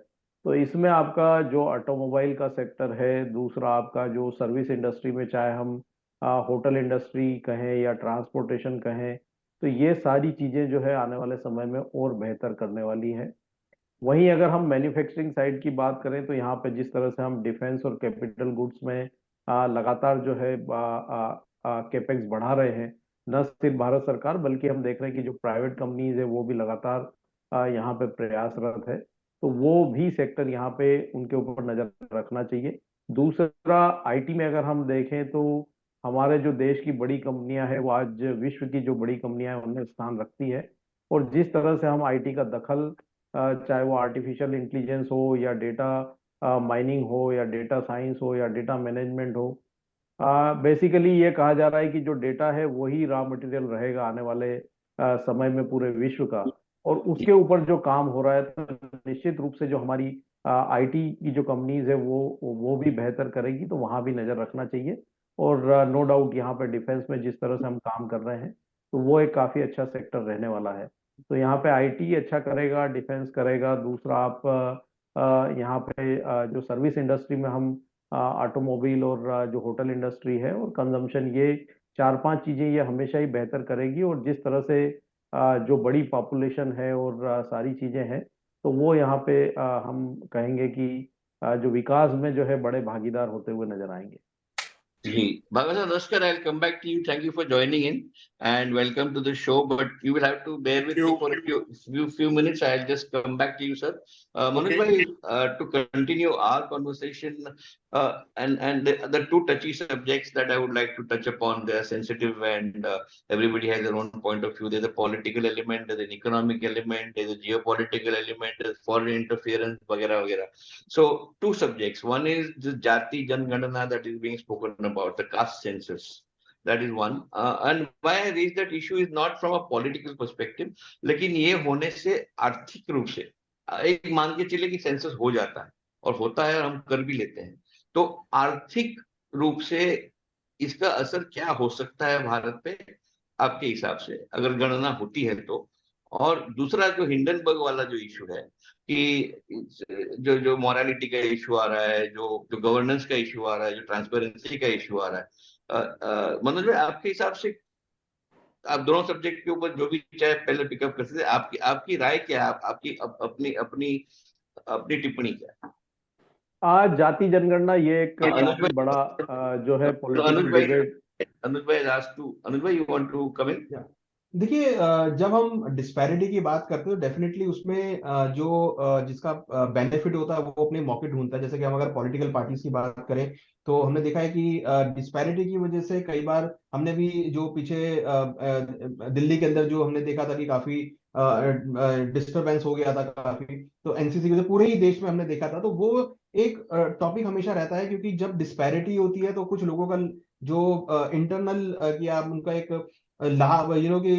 तो इसमें आपका जो ऑटोमोबाइल का सेक्टर है, दूसरा आपका जो सर्विस इंडस्ट्री में, चाहे हम होटल इंडस्ट्री कहें या ट्रांसपोर्टेशन कहें, तो ये सारी चीजें जो है आने वाले समय में और बेहतर करने वाली हैं। वहीं अगर हम मैन्युफैक्चरिंग साइड की बात करें तो यहाँ पे जिस तरह से हम डिफेंस और कैपिटल गुड्स में लगातार जो है कैपेक्स बढ़ा रहे हैं, न सिर्फ भारत सरकार बल्कि हम देख रहे हैं कि जो प्राइवेट कंपनीज है वो भी लगातार यहाँ पे प्रयासरत है। तो वो भी सेक्टर यहाँ पे उनके ऊपर नजर रखना चाहिए। दूसरा, आईटी में अगर हम देखें तो हमारे जो देश की बड़ी कंपनियां हैं वो आज विश्व की जो बड़ी कंपनियां हैं उनमें स्थान रखती है। और जिस तरह से हम आईटी का दखल, चाहे वो आर्टिफिशियल इंटेलिजेंस हो या डेटा माइनिंग हो या डेटा साइंस हो या डेटा मैनेजमेंट हो, बेसिकली ये कहा जा रहा है कि जो डेटा है वही रॉ मटेरियल रहेगा आने वाले समय में पूरे विश्व का। और उसके ऊपर जो काम हो रहा है तो निश्चित रूप से जो हमारी आईटी की जो कंपनीज है वो भी बेहतर करेगी, तो वहां भी नजर रखना चाहिए। और नो डाउट यहाँ पे डिफेंस में जिस तरह से हम काम कर रहे हैं तो वो एक काफी अच्छा सेक्टर रहने वाला है। तो यहाँ पे आईटी अच्छा करेगा, डिफेंस करेगा। दूसरा, आप यहाँ पे जो सर्विस इंडस्ट्री में हम ऑटोमोबाइल और जो होटल इंडस्ट्री है और कंजम्पशन, ये चार पांच चीजें ये हमेशा ही बेहतर करेगी। और जिस तरह से जो बड़ी पॉपुलेशन है और सारी चीजें हैं, तो वो यहाँ पे हम कहेंगे कि जो विकास में जो है बड़े भागीदार होते हुए नजर आएंगे। Bhagavath Namaskar, I'll come back to you. Thank you for joining in and welcome to the show. But you will have to bear with me for a few minutes. I'll just come back to you, sir. Manoj bhai, to continue our conversation, and the two touchy subjects that I would like to touch upon, they are sensitive, and everybody has their own point of view. There's a political element, there's an economic element, there's a geopolitical element, there's foreign interference, वगैरह वगैरह. So two subjects. One is the Jati Janganana that is being spoken about, the caste census. That is one. And why I raise that issue is not from a political perspective, लेकिन ये होने से आर्थिक रूप से एक मान के चले कि सेंसस हो जाता है और होता है और हम कर भी लेते हैं, तो आर्थिक रूप से इसका असर क्या हो सकता है भारत पे आपके हिसाब से, अगर गणना होती है तो? और दूसरा जो हिंडनबर्ग वाला जो इशू है कि जो जो मॉरालिटी का इशू आ रहा है, जो जो गवर्नेंस का इशू आ रहा है, जो ट्रांसपेरेंसी का इशू आ रहा है, मनोज भाई आपके हिसाब से, आप दोनों सब्जेक्ट के ऊपर जो भी चाहे पहले पिकअप कर सकते हैं, आपकी आपकी राय क्या है, आपकी अपनी अपनी अपनी टिप्पणी क्या है? आज जाति जनगणना ये एक अनुज काफी बड़ा जो है भाई, अनुज पॉलिटिकल भाई, डिबेट। अनुज भाई लास्ट टू, अनुज भाई यू वांट टू कम इन? देखिए, जब हम डिस्पैरिटी की बात करते हैं तो डेफिनेटली उसमें जो जिसका बेनिफिट होता है वो अपने मौके ढूंढता है। जैसे कि हम अगर पॉलिटिकल पार्टीज की बात करें तो हमने देखा है कि डिस्पैरिटी की वजह से कई बार हमने भी जो पीछे दिल्ली के अंदर जो हमने देखा था कि काफी डिस्टरबेंस हो गया था काफी, तो एनसीसी की वजह से पूरे ही देश में हमने देखा था। तो वो एक टॉपिक हमेशा रहता है, क्योंकि जब डिस्पैरिटी होती है तो कुछ लोगों का जो इंटरनल या उनका एक लाभ कि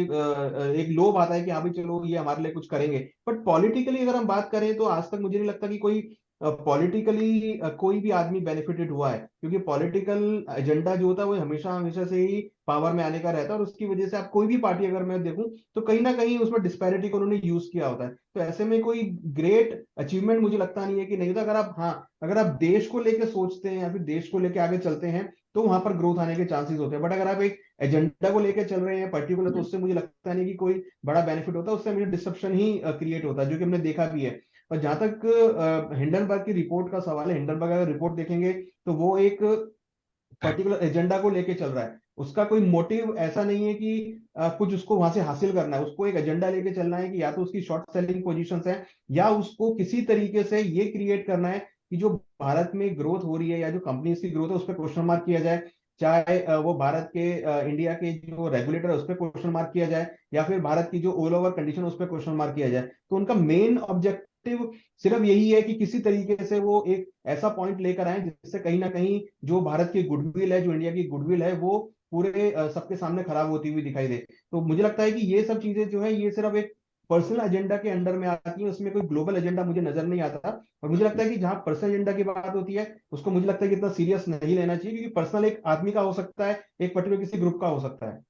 एक लोभ आता है कि हाँ भाई चलो ये हमारे लिए कुछ करेंगे। बट पॉलिटिकली अगर हम बात करें तो आज तक मुझे नहीं लगता कि कोई पॉलिटिकली कोई भी आदमी बेनिफिटेड हुआ है, क्योंकि पॉलिटिकल एजेंडा जो होता है वो हमेशा हमेशा से ही पावर में आने का रहता है। और उसकी वजह से आप कोई भी पार्टी अगर मैं देखूं तो कहीं ना कहीं उसमें डिस्पैरिटी को उन्होंने यूज किया होता है। तो ऐसे में कोई ग्रेट अचीवमेंट मुझे लगता नहीं है कि नहीं होता। अगर आप, हाँ, अगर आप देश को लेकर सोचते हैं या फिर देश को लेकर आगे चलते हैं तो वहां पर ग्रोथ आने के चांसेस होते हैं। बट अगर आप एक एजेंडा को लेकर चल रहे हैं पर्टिकुलर, तो उससे मुझे लगता नहीं कि कोई बड़ा बेनिफिट होता है, उससे मुझे डिसरप्शन ही क्रिएट होता है, जो कि हमने देखा भी है। और जहां तक हिंडनबर्ग की रिपोर्ट का सवाल है, हिंडनबर्ग अगर रिपोर्ट देखेंगे तो वो एक पर्टिकुलर एजेंडा को लेके चल रहा है। उसका कोई मोटिव ऐसा नहीं है कि कुछ उसको वहां से हासिल करना है। उसको एक एजेंडा लेके चलना है कि या तो उसकी शॉर्ट सेलिंग पोजीशंस है, या उसको किसी तरीके से ये क्रिएट करना है कि जो भारत में ग्रोथ हो रही है या जो कंपनीज की ग्रोथ है उस पर क्वेश्चन मार्क किया जाए। चाहे वो भारत के इंडिया के जो रेगुलेटर है उस पर क्वेश्चन मार्क किया जाए, या फिर भारत की जो ऑल ओवर कंडीशन उस पर क्वेश्चन मार्क किया जाए। तो उनका मेन ऑब्जेक्टिव सिर्फ यही है कि किसी तरीके से वो एक ऐसा पॉइंट लेकर आए जिससे कहीं ना कहीं जो भारत की गुडविल है, जो इंडिया की गुडविल है, वो पूरे सबके सामने खराब होती हुई दिखाई दे। तो मुझे लगता है कि ये सब चीजें जो है ये सिर्फ एक पर्सनल एजेंडा के अंडर में आती है, उसमें कोई ग्लोबल एजेंडा मुझे नजर नहीं आता। और मुझे लगता है कि जहां पर्सनल एजेंडा की बात होती है उसको मुझे लगता है कि इतना सीरियस नहीं लेना चाहिए, क्योंकि पर्सनल एक आदमी का हो सकता है, एक पर्टिकुलर किसी ग्रुप का हो सकता है।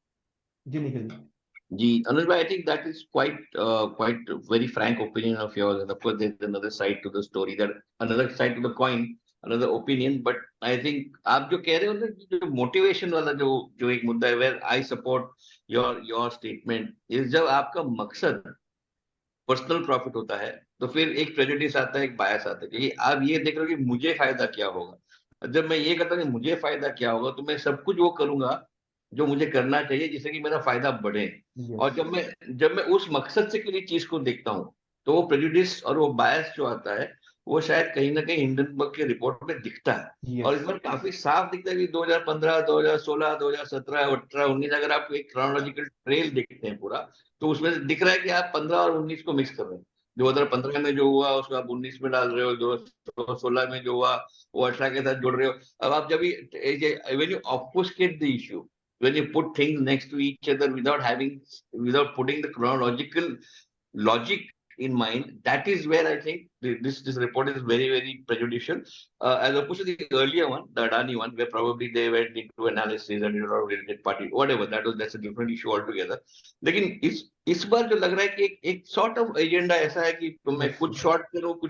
जी Nikhil ji. Ji, Anuj bhai, I think that is quite very frank opinion of yours, and of course there's another side to the story, that another side to the coin, another opinion. But I think आप जो कह रहे हो ना, जो मोटिवेशन वाला जो एक मुद्दा है, where I support your statement, is जब आपका मकसद पर्सनल प्रॉफिट होता है तो फिर एक प्रेजुडिस आता है, एक बायस आता है, क्योंकि आप ये देख रहे हो कि मुझे फायदा क्या होगा। जब मैं ये कहता हूँ कि मुझे फायदा क्या होगा, तो मैं सब कुछ वो करूंगा जो मुझे करना चाहिए जिससे कि मेरा फायदा बढ़े। और यस। जब मैं उस मकसद से किसी चीज को देखता हूँ, तो वो प्रेजुडिस और वो बायस जो आता है, वो शायद कहीं ना कहीं हिंडनबर्ग की रिपोर्ट में दिखता है। और यस। इस बार काफी साफ दिखता है कि 2015, 2016, 2017, 18, 19, अगर आप एक क्रोनोलॉजिकल ट्रेल देखते हैं पूरा, तो उसमें से दिख रहा है कि आप 15 और 19 को मिक्स कर रहे हैं। 2015 में जो हुआ उसको आप 19 में डाल रहे हो, 2016 में जो हुआ वो 18 के साथ जोड़ रहे हो। अब आप जब when you obfuscate the issue, when you put things next to each other without putting the chronological logic in mind, that is where I think this report is very, very prejudicial, as opposed to the earlier one, the Adani one, where probably they went into analysis and did not related party, whatever. That's a different issue altogether. लेकिन इस बार जो लग रहा है कि एक सॉर्ट ऑफ एजेंडा ऐसा है कि मैं Yes. कुछ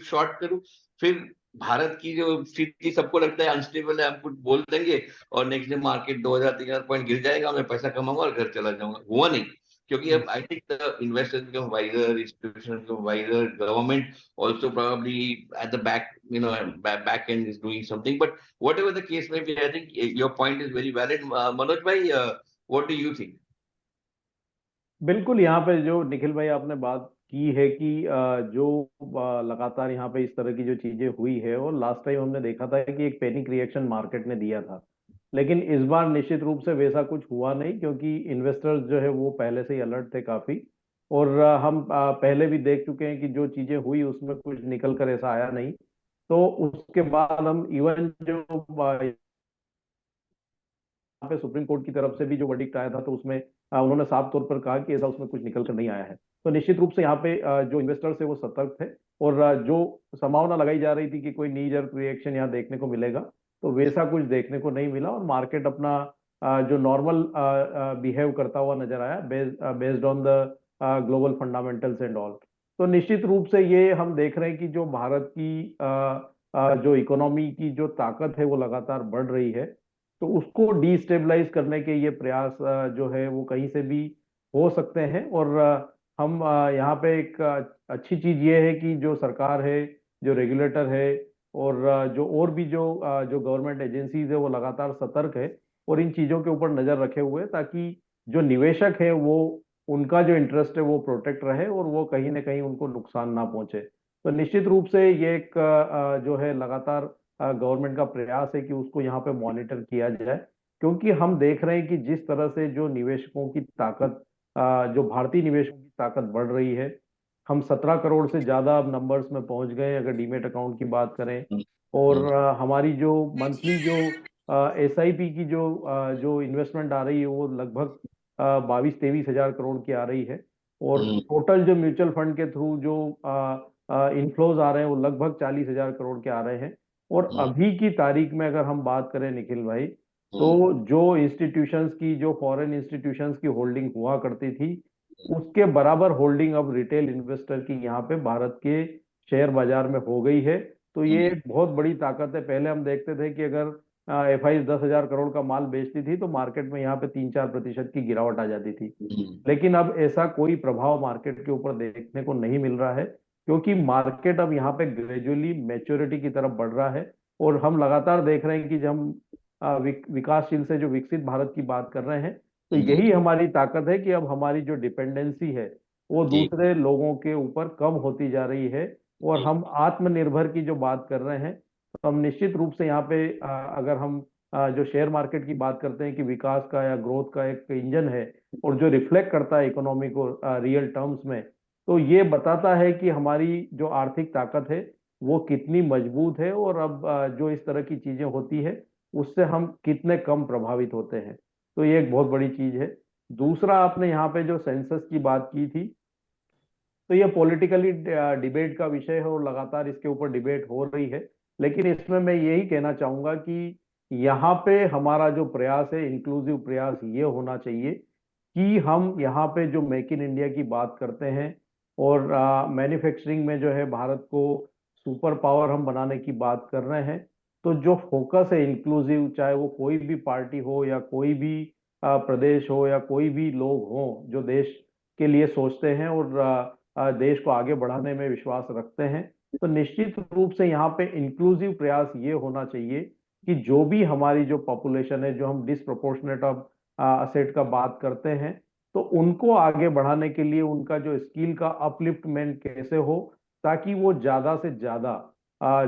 शॉर्ट करूं, फिर भारत की जो स्थिति सबको लगता है अनस्टेबल है, हम कुछ बोल देंगे और नेक्स्ट डे मार्केट 2000-3000 पॉइंट गिर जाएगा, मैं पैसा कमाऊंगा और घर चला जाऊंगा। हुआ नहीं, क्योंकि अब I think the investors become wiser, institutions become wiser, government also probably at the back, back end is doing something. But whatever the case may be, I think your point is very valid. Manoj bhai, what do you think? बिल्कुल, यहाँ पे जो निखिल भाई आपने बात की है कि जो लगातार यहाँ पे इस तरह की जो चीजें हुई है, और लास्ट टाइम हमने देखा था कि एक पैनिक रिएक्शन मार्केट ने दिया था। लेकिन इस बार निश्चित रूप से वैसा कुछ हुआ नहीं, क्योंकि इन्वेस्टर्स जो है वो पहले से ही अलर्ट थे काफी। और हम पहले भी देख चुके हैं कि जो चीजें हुई उसमें कुछ निकल कर ऐसा आया नहीं। तो उसके बाद हम इवन जो यहाँ पे सुप्रीम कोर्ट की तरफ से भी जो वर्डिक्ट आया था, तो उसमें उन्होंने साफ तौर पर कहा कि ऐसा उसमें कुछ निकल कर नहीं आया है। तो निश्चित रूप से यहाँ पे जो इन्वेस्टर्स है वो सतर्क थे। और जो संभावना लगाई जा रही थी कि कोई नी जर्क रिएक्शन यहाँ देखने को मिलेगा, तो वैसा कुछ देखने को नहीं मिला और मार्केट अपना जो नॉर्मल बिहेव करता हुआ नजर आया based on the global fundamentals and all. तो निश्चित रूप से ये हम देख रहे हैं कि जो भारत की जो इकोनॉमी की जो ताकत है वो लगातार बढ़ रही है, तो उसको डिस्टेबलाइज करने के ये प्रयास जो है वो कहीं से भी हो सकते हैं। और हम यहाँ पे एक अच्छी चीज ये है कि जो सरकार है, जो रेगुलेटर है और जो और भी जो गवर्नमेंट एजेंसीज है वो लगातार सतर्क है और इन चीजों के ऊपर नजर रखे हुए हैं, ताकि जो निवेशक है वो उनका जो इंटरेस्ट है वो प्रोटेक्ट रहे और वो कहीं ना कहीं उनको नुकसान ना पहुंचे। तो निश्चित रूप से ये एक जो है लगातार गवर्नमेंट का प्रयास है कि उसको यहाँ पे मॉनिटर किया जाए, क्योंकि हम देख रहे हैं कि जिस तरह से जो निवेशकों की ताकत जो भारतीय निवेशकों की ताकत बढ़ रही है, हम 17 करोड़ से ज्यादा अब नंबर्स में पहुंच गए अगर डीमेट अकाउंट की बात करें। और हमारी जो मंथली जो एसआईपी की जो इन्वेस्टमेंट आ रही है वो लगभग 22-23 हजार करोड़ की आ रही है। और टोटल जो म्यूचुअल फंड के थ्रू जो इनफ्लोज आ रहे हैं वो लगभग 40 हजार करोड़ के आ रहे हैं। और अभी की तारीख में अगर हम बात करें निखिल भाई, तो जो इंस्टीट्यूशंस की, जो फॉरेन इंस्टीट्यूशंस की होल्डिंग हुआ करती थी, उसके बराबर होल्डिंग अब रिटेल इन्वेस्टर की यहाँ पे भारत के शेयर बाजार में हो गई है। तो ये एक बहुत बड़ी ताकत है। पहले हम देखते थे कि अगर एफआई 10,000 करोड़ का माल बेचती थी तो मार्केट में यहाँ पे 3-4% की गिरावट आ जाती थी, लेकिन अब ऐसा कोई प्रभाव मार्केट के ऊपर देखने को नहीं मिल रहा है, क्योंकि मार्केट अब यहाँ पे ग्रेजुअली मैच्योरिटी की तरफ बढ़ रहा है। और हम लगातार देख रहे हैं कि जब हम विकासशील से जो विकसित भारत की बात कर रहे हैं, तो यही हमारी ताकत है कि अब हमारी जो डिपेंडेंसी है वो दूसरे लोगों के ऊपर कम होती जा रही है और हम आत्मनिर्भर की जो बात कर रहे हैं, तो हम निश्चित रूप से यहाँ पे अगर हम जो शेयर मार्केट की बात करते हैं कि विकास का या ग्रोथ का एक इंजन है और जो रिफ्लेक्ट करता है इकोनॉमी को रियल टर्म्स में, तो ये बताता है कि हमारी जो आर्थिक ताकत है वो कितनी मजबूत है और अब जो इस तरह की चीजें होती है उससे हम कितने कम प्रभावित होते हैं। तो ये एक बहुत बड़ी चीज है। दूसरा, आपने यहाँ पे जो सेंसस की बात की थी, तो ये पॉलिटिकली डिबेट का विषय है और लगातार इसके ऊपर डिबेट हो रही है। लेकिन इसमें मैं यही कहना चाहूंगा कि यहाँ पे हमारा जो प्रयास है, इंक्लूसिव प्रयास ये होना चाहिए कि हम यहाँ पे जो मेक इन इंडिया की बात करते हैं और मैन्युफैक्चरिंग में जो है भारत को सुपर पावर हम बनाने की बात कर रहे हैं, तो जो फोकस है इंक्लूसिव, चाहे वो कोई भी पार्टी हो या कोई भी प्रदेश हो या कोई भी लोग हो जो देश के लिए सोचते हैं और देश को आगे बढ़ाने में विश्वास रखते हैं, तो निश्चित रूप से यहाँ पे इंक्लूसिव प्रयास ये होना चाहिए कि जो भी हमारी जो पॉपुलेशन है, जो हम डिसप्रोपोर्शनेट ऑफ असेट का बात करते हैं, तो उनको आगे बढ़ाने के लिए उनका जो स्किल का अपलिफ्टमेंट कैसे हो, ताकि वो ज्यादा से ज्यादा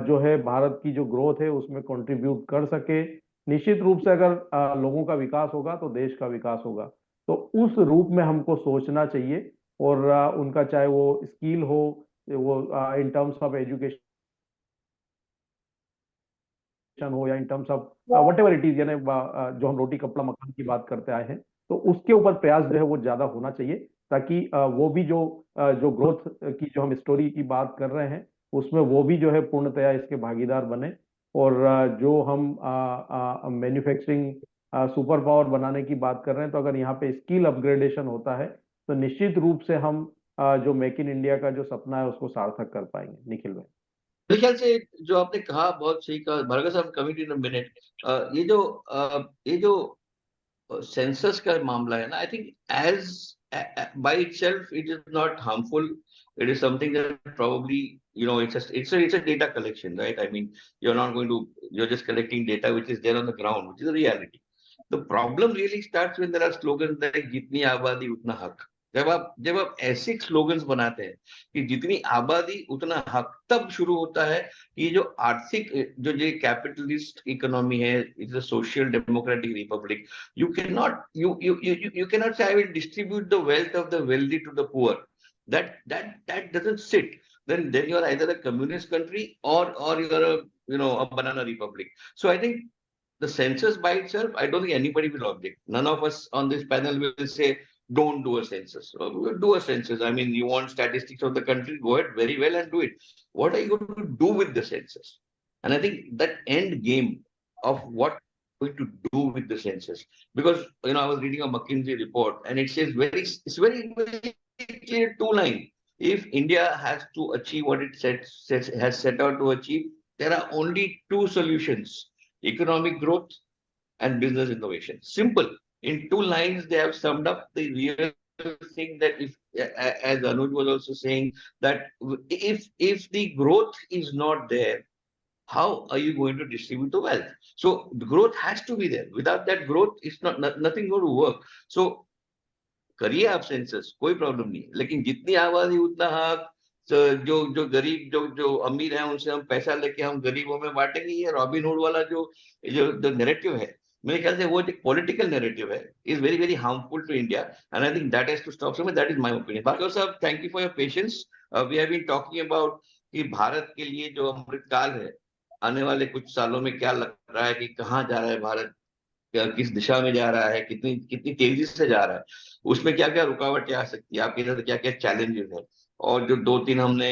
जो है भारत की जो ग्रोथ है उसमें कंट्रीब्यूट कर सके। निश्चित रूप से अगर लोगों का विकास होगा तो देश का विकास होगा, तो उस रूप में हमको सोचना चाहिए। और उनका चाहे वो स्किल हो, वो इन टर्म्स ऑफ एजुकेशन हो या in terms of what ever it is, यानी जो हम रोटी कपड़ा मकान की बात करते आए हैं, तो उसके ऊपर प्रयास जो है वो ज्यादा होना चाहिए, ताकि वो भी जो ग्रोथ की जो हम स्टोरी की बात कर रहे हैं उसमें वो भी जो है पूर्णतया इसके भागीदार बने। और जो हम मैन्युफैक्चरिंग सुपर पावर बनाने की बात कर रहे हैं, तो अगर यहाँ पे स्किल अपग्रेडेशन होता है तो निश्चित रूप से हम जो मेक इन इंडिया का जो सपना है उसको सार्थक कर पाएंगे। निखिल भाई, मेरे ख्याल से जो आपने कहा बहुत सही कहा भार्गव साहब, कमिटी इन मिनट। ये जो सेंसस का मामला है ना, I think as by itself it is not harmful. It is something that probably, it's a data collection, right? I mean, you're just collecting data which is there on the ground, which is a reality. The problem really starts when there are slogans like "जितनी आबादी उतना हक." जब आप ऐसे स्लोगन्स बनाते हैं कि जितनी आबादी उतना हक, तब शुरू होता है कि जो आर्थिक जो कैपिटलिस्ट इकोनॉमी है, it's a social democratic Republic. You cannot say I will distribute the wealth of the wealthy to the poor. That doesn't sit. Then you are either a communist country or you are a banana republic. So I think the census by itself, I don't think anybody will object. None of us on this panel will say don't do a census. Do a census. I mean, you want statistics of the country, go ahead very well and do it. What are you going to do with the census? And I think that end game of what we're going to do with the census, because I was reading a McKinsey report and it says it's very, very clear two line. If India has to achieve what it has set out to achieve, there are only two solutions: economic growth and business innovation. Simple. In two lines, they have summed up the real thing that if, as Anuj was also saying, that if the growth is not there, how are you going to distribute the wealth? So the growth has to be there. Without that growth, it's nothing going to work. So करिए आप सेंसस, कोई प्रॉब्लम नहीं है, लेकिन जितनी आबादी उतना हक, जो गरीब जो अमीर है उनसे हम पैसा लेके हम गरीबों में बांटेंगे, ये रॉबिन हुड वाला जो नैरेटिव है, मेरे ख्याल से वो एक पॉलिटिकल नैरेटिव है, is very very harmful to India, and I think that has to stop somewhere. That is my opinion. बाकी साहब, thank you for your patience. We have been talking about कि भारत के लिए जो अमृतकाल है, आने वाले कुछ सालों में क्या लग रहा है कि कहाँ जा रहा है भारत, किस दिशा में जा रहा है, कितनी कितनी तेजी से जा रहा है, उसमें क्या क्या रुकावटें आ सकती है, आपके इधर क्या क्या चैलेंजेस है, और जो दो तीन हमने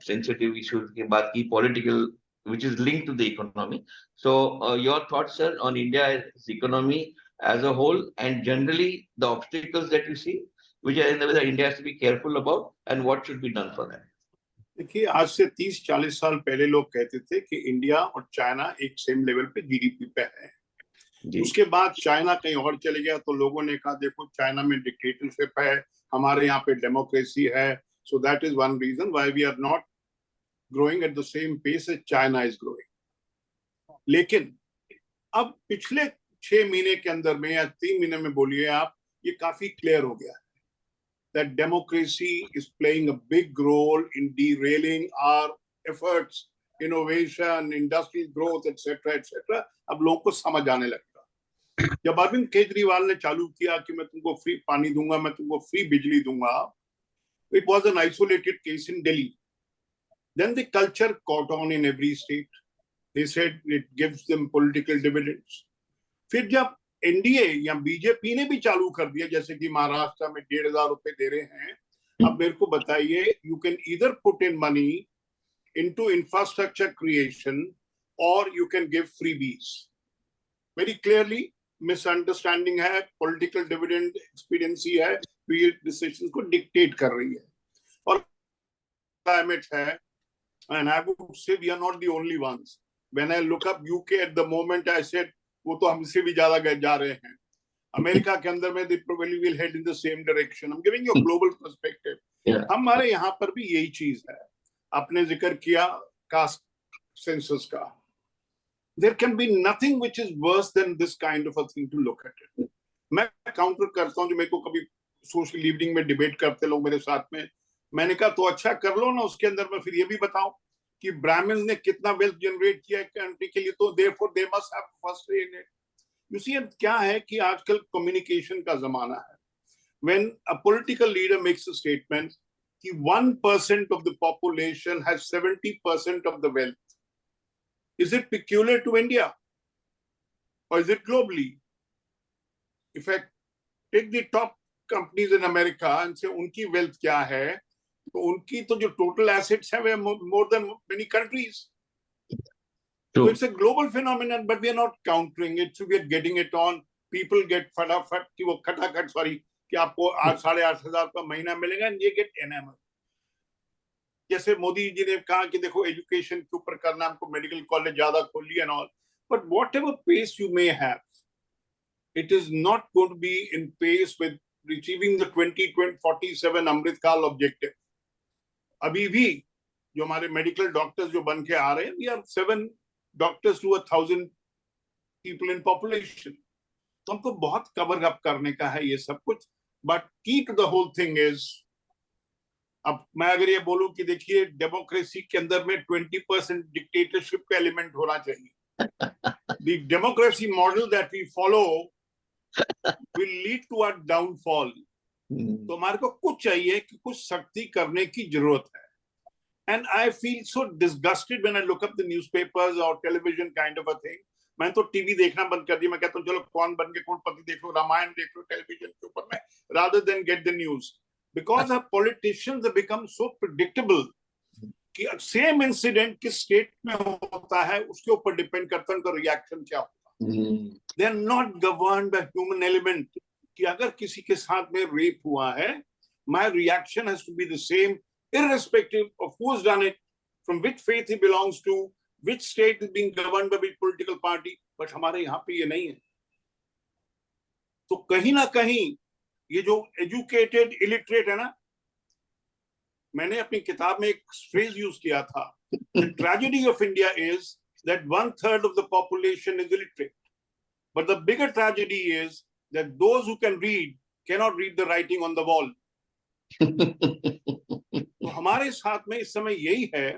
सेंसिटिव इश्यूज की बात की, political which is linked to the economy. So your thoughts, sir, on India's economy as a whole and generally the obstacles that you see, which are in the way that India has to be careful about, and what should be done for that? देखिए, आज से 30-40 साल पहले लोग कहते थे कि इंडिया और चाइना एक सेम लेवल पे जीडीपी पे है. उसके बाद चाइना कहीं और चले गया तो लोगों ने कहा देखो चाइना में डिक्टेटरशिप है, हमारे यहाँ पे डेमोक्रेसी है. So that is one reason why we are not growing at the same pace as China is growing. लेकिन अब पिछले 6 महीने के अंदर में या 3 महीने में बोलिए आप, ये काफी क्लियर हो गया that democracy is playing a big role in derailing our efforts, innovation, industrial growth, etc., etc. अब लोगों को समझ आने लगा. जब अरविंद केजरीवाल ने चालू किया कि मैं तुमको फ्री पानी दूंगा, मैं तुमको फ्री बिजली दूंगा, it was an isolated case in Delhi. Then the culture caught on in every state. They said it gives them political dividends. फिर जब एनडीए या बीजेपी ने भी चालू कर दिया, जैसे कि महाराष्ट्र में 1,500 रुपए दे रहे हैं, अब मेरे को बताइए, you can either put in money into infrastructure creation और you can give freebies. Very clearly misunderstanding है, पॉलिटिकल डिविडेंड एक्सपीरियंसी है, ये डिसीजंस को डिक्टेट कर रही है. और क्लाइमेट है, and I would say we are not the only ones. When I look up UK at the moment, I said वो तो हमसे भी ज्यादा जा रहे हैं. अमेरिका के अंदर में they probably will head in the same direction. I'm giving you a global perspective. हमारे यहाँ पर भी यही चीज है. आपने जिक्र किया कास्ट सेंसस का. There can be nothing which is worse than this kind of a thing to look at it. मैं काउंटर करता हूँ, जो मेरे को कभी सोशल इवनिंग में डिबेट करते लोग मेरे साथ में, मैंने कहा तो अच्छा कर लो ना, उसके अंदर मैं फिर ये भी बताऊं कि ब्राह्मण ने कितना वेल्थ जनरेट किया कंट्री के लिए, तो therefore they must have first ray in it. You see, क्या है कि आजकल कम्युनिकेशन का जमाना है. When a political leader makes a statement कि 1% of the population has 70% of the wealth, is it peculiar to India or is it globally? If I take the top companies in America and say उनकी वेल्थ क्या है, तो उनकी तो जो टोटल एसेट्स हैं वे more than many countries. So it's a global phenomenon, but we are not countering it. So we are getting it on. People get फटाफट कि वो खटाखट कि आपको 8,500 का महीना मिलेगा, and ये get enamored. जैसे मोदी जी ने कहा कि देखो एजुकेशन के ऊपर करना, हमको मेडिकल कॉलेज ज्यादा खोल लिया and all. But whatever pace you may have, it is not going to be in pace with achieving the 2047 Amritkaal objective. अभी भी जो हमारे मेडिकल डॉक्टर्स जो बन के आ रहे हैं, we are 7 doctors to 1,000 people in population. तो हमको बहुत कवर अप करने का है ये सब कुछ. But key to the whole thing is, अब मैं अगर ये बोलूं कि देखिए डेमोक्रेसी के अंदर में 20% डिक्टेटरशिप का एलिमेंट होना चाहिए. The democracy model that we follow will lead to our downfall. तो हमारे को कुछ चाहिए कि कुछ सख्ती करने की जरूरत है. And I feel so disgusted when I look up the newspapers or television kind of a thing. मैं तो टीवी देखना बंद कर दिया। मैं कहता हूँ चलो कौन बन के करोड़पति देख लो, रामायण देख लो टेलीविजन के ऊपर में, rather than get the news, because our politicians have become so predictable कि सेम इंसिडेंट किस स्टेट में होता है उसके ऊपर डिपेंड करता है उनका रिएक्शन क्या होगा। They are not governed by human element कि अगर किसी के साथ में रेप हुआ है, my reaction has to be the same irrespective of who's done it, from which faith he belongs to, which state is being governed by which political party. But हमारे यहाँ पे ये नहीं है। तो कहीं ना कहीं ये जो educated illiterate है ना, मैंने अपनी किताब में एक phrase यूज किया था, the tragedy of India is that 1/3 of the population is illiterate, but the bigger tragedy is that those who can read cannot read the writing on the wall. तो हमारे साथ में इस समय यही है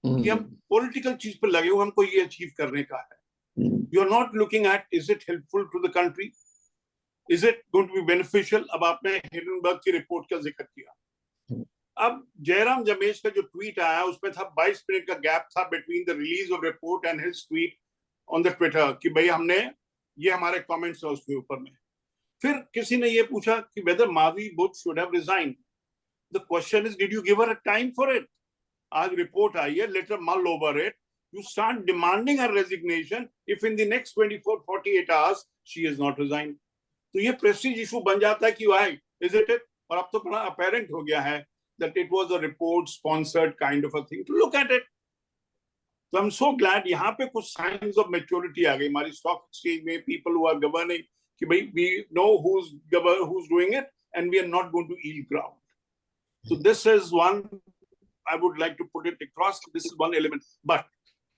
कि हम पॉलिटिकल चीज पर लगे हुए, हमको ये अचीव करने का है। You are not looking at is it helpful to the country, is it going to be beneficial. अब आपने हिडनबर्ग की रिपोर्ट का जिक्र किया। अब जयराम रमेश का जो ट्वीट आया उसमें था 22 मिनट का गैप था between the release of report and his tweet on the Twitter कि भाई हमने ये हमारे कमेंट्स है उसके ऊपर में। फिर किसी ने ये पूछा कि वेदर मावी Buch should have resign. The question is, did you give her a time for it? आज रिपोर्ट आई है, let her mull over it. You start demanding her resignation if in the next 24-48 hours she is not resigned. तो ये प्रेस्टीज इशू बन जाता है कि why is it? और अब तो बड़ा अपेरेंट हो गया है that it was a report sponsored kind of a thing. To look at it. So I'm so glad यहाँ पे कुछ signs of maturity आ गई हमारी stock exchange में, people who are governing कि भाई we know who's doing it and we are not going to yield ground. So this is one, I would like to put it across, this is one element. But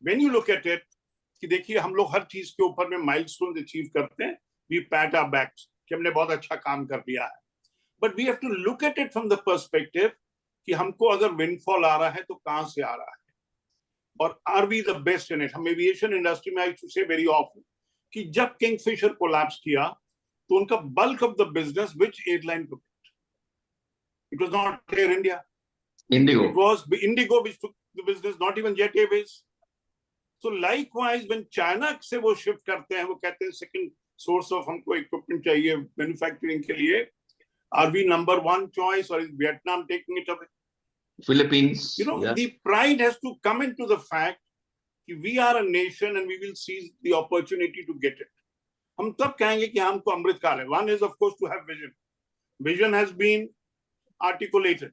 when you look at it, कि देखिए हम लोग हर चीज के ऊपर में माइलस्टोन अचीव करते हैं, we pat our backs कि हमने बहुत अच्छा काम कर दिया है। But we have to look at it from the perspective कि हमको अगर windfall आ रहा है तो कहाँ से आ रहा है, और are we the best in it? हम एविएशन इंडस्ट्री में I used to say very often कि जब किंगफिशर कोलैप्स किया तो उनका bulk of the business which airline took? It was not Air India. Indigo. It was Indigo which took the business, not even Jet Airways. So likewise, when China से वो shift करते हैं, वो कहते हैं second source of हमको equipment चाहिए manufacturing के लिए, are we number one choice or is Vietnam taking it away? Philippines. You know, yeah. the pride has to come into the fact that we are a nation and we will seize the opportunity to get it. हम तब कहेंगे कि हमको अमृत काल है. One is of course to have vision. Vision has been articulated.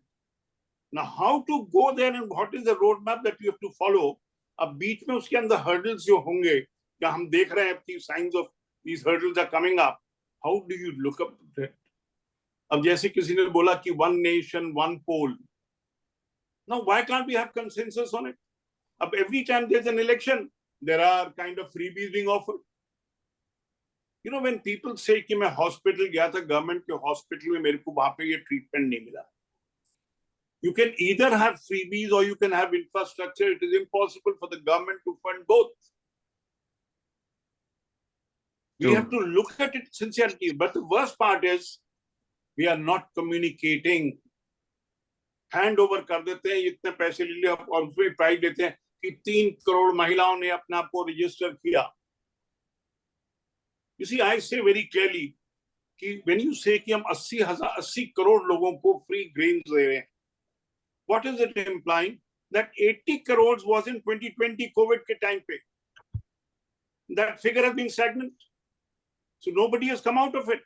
Now how to go there and what is the roadmap that you have to follow? अब बीच में उसके अंदर hurdles जो होंगे, क्या हम देख रहे हैं कि signs of these hurdles are coming up? How do you look up to that? अब जैसे किसी ने बोला कि one nation, one poll. Now why can't we have consensus on it? अब every time there's an election, there are kind of freebies being offered. You know, when people say कि मैं हॉस्पिटल गया था, गवर्नमेंट के हॉस्पिटल में मेरे को वहां पे ये ट्रीटमेंट नहीं मिला. You can either have freebies or you can have infrastructure. It is impossible for the government to fund both. We have to look at it sincerely. But the worst part is we are not communicating. Hand over कर देते हैं, इतने पैसे ले लिए और उसमें प्राइस देते हैं कि 3 करोड़ महिलाओं ने अपना आप को रजिस्टर किया. You see, I say very clearly कि when you say कि हम 80 करोड़ लोगों को free grains दे रहे हैं, what is it implying? That 80 crores was in 2020 COVID के time पे. That figure has been stagnant. So nobody has come out of it.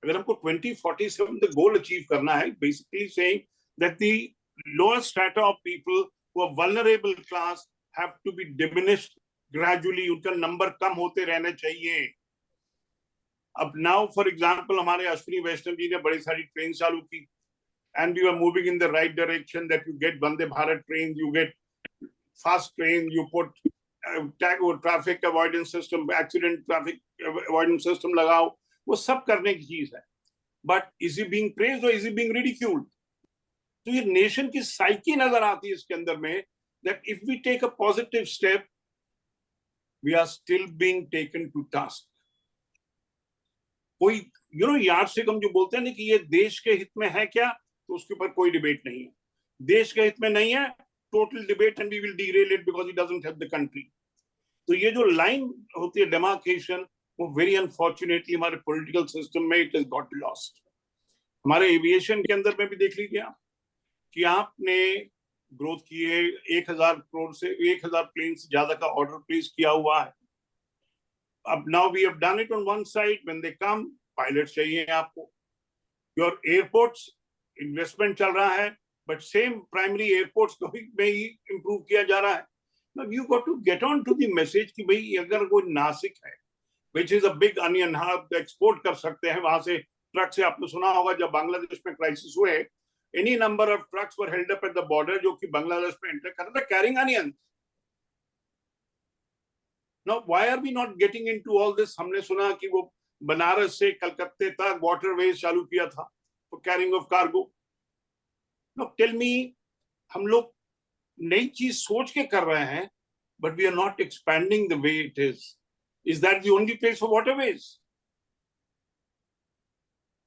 अगर हमको 2047 the goal achieve करना है, basically saying that the lower strata of people who are vulnerable class have to be diminished gradually. उनका number कम होते रहने चाहिए. अब now, for example, हमारे अश्विनी वैष्णव जी ने बड़ी सारी ट्रेन चालू की, and we were moving in the right direction that you get Vande Bharat trains, you get fast trains, you put traffic avoidance system, accident traffic avoidance system लगाओ, वो सब करने की चीज है. But is he being praised or is he being ridiculed? तो ये नेशन की साइकी नजर आती है इसके अंदर में, that if we take a positive step, we are still being taken to task. कोई याद से हम जो बोलते हैं ना कि ये देश के हित में है क्या, तो उसके ऊपर कोई डिबेट नहीं है. देश के हित में नहीं है, total debate and we will derail it because it doesn't help the country. तो ये जो लाइन होती है डेमार्केशन, वो वेरी अनफॉर्चुनेटली हमारे पॉलिटिकल सिस्टम में इट हैज गॉट लॉस्ट। हमारे एविएशन के अंदर में भी देख लीजिए आप कि आपने ग्रोथ की है, 1000 करोड़ से 1000 प्लेन से ज्यादा का ऑर्डर प्लेस किया हुआ है। अब now we have done it on one side, when they come pilot चाहिए आपको। योर एयरपोर्ट्स इन्वेस्टमेंट चल रहा है, बट सेम प्राइमरी एयरपोर्ट्स में ही इंप्रूव किया जा रहा है। Now you got to get on to the message कि भाई अगर कोई नासिक है, which is a big onion, हाँ एक्सपोर्ट कर सकते हैं वहां से ट्रक से। आपने सुना होगा जब बांग्लादेश में क्राइसिस हुए, any number of trucks were held up at the border जो कि बांग्लादेश में एंटर कर रहे थे carrying onions. Now why are we not getting into all this? हमने सुना कि वो बनारस से कलकत्ते तक वाटरवेज चालू किया था for carrying of cargo. Now tell me, हम लोग नई चीज सोच के कर रहे हैं, but we are not expanding the way it is. Is that the only place for waterways?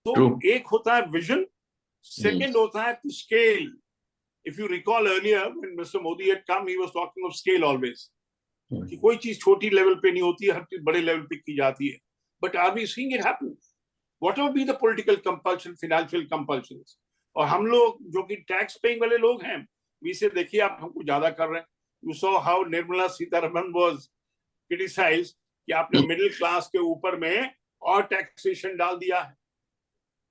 तो एक होता है vision, second होता है to scale. If you recall earlier when Mr. Modi had come, he was talking of scale always. कि कोई चीज छोटी लेवल पे नहीं होती है, हर चीज बड़े लेवल पे की जाती है। But are we seeing it happen? Whatever be the political compulsion, financial compulsions, और हम लोग जो कि टैक्स पेइंग वाले लोग हैं, वी से देखिए आप हमको ज्यादा कर रहे हैं। You saw how Nirmala Sitharaman was criticised कि आपने मिडिल क्लास के ऊपर में और टैक्सेशन डाल दिया है।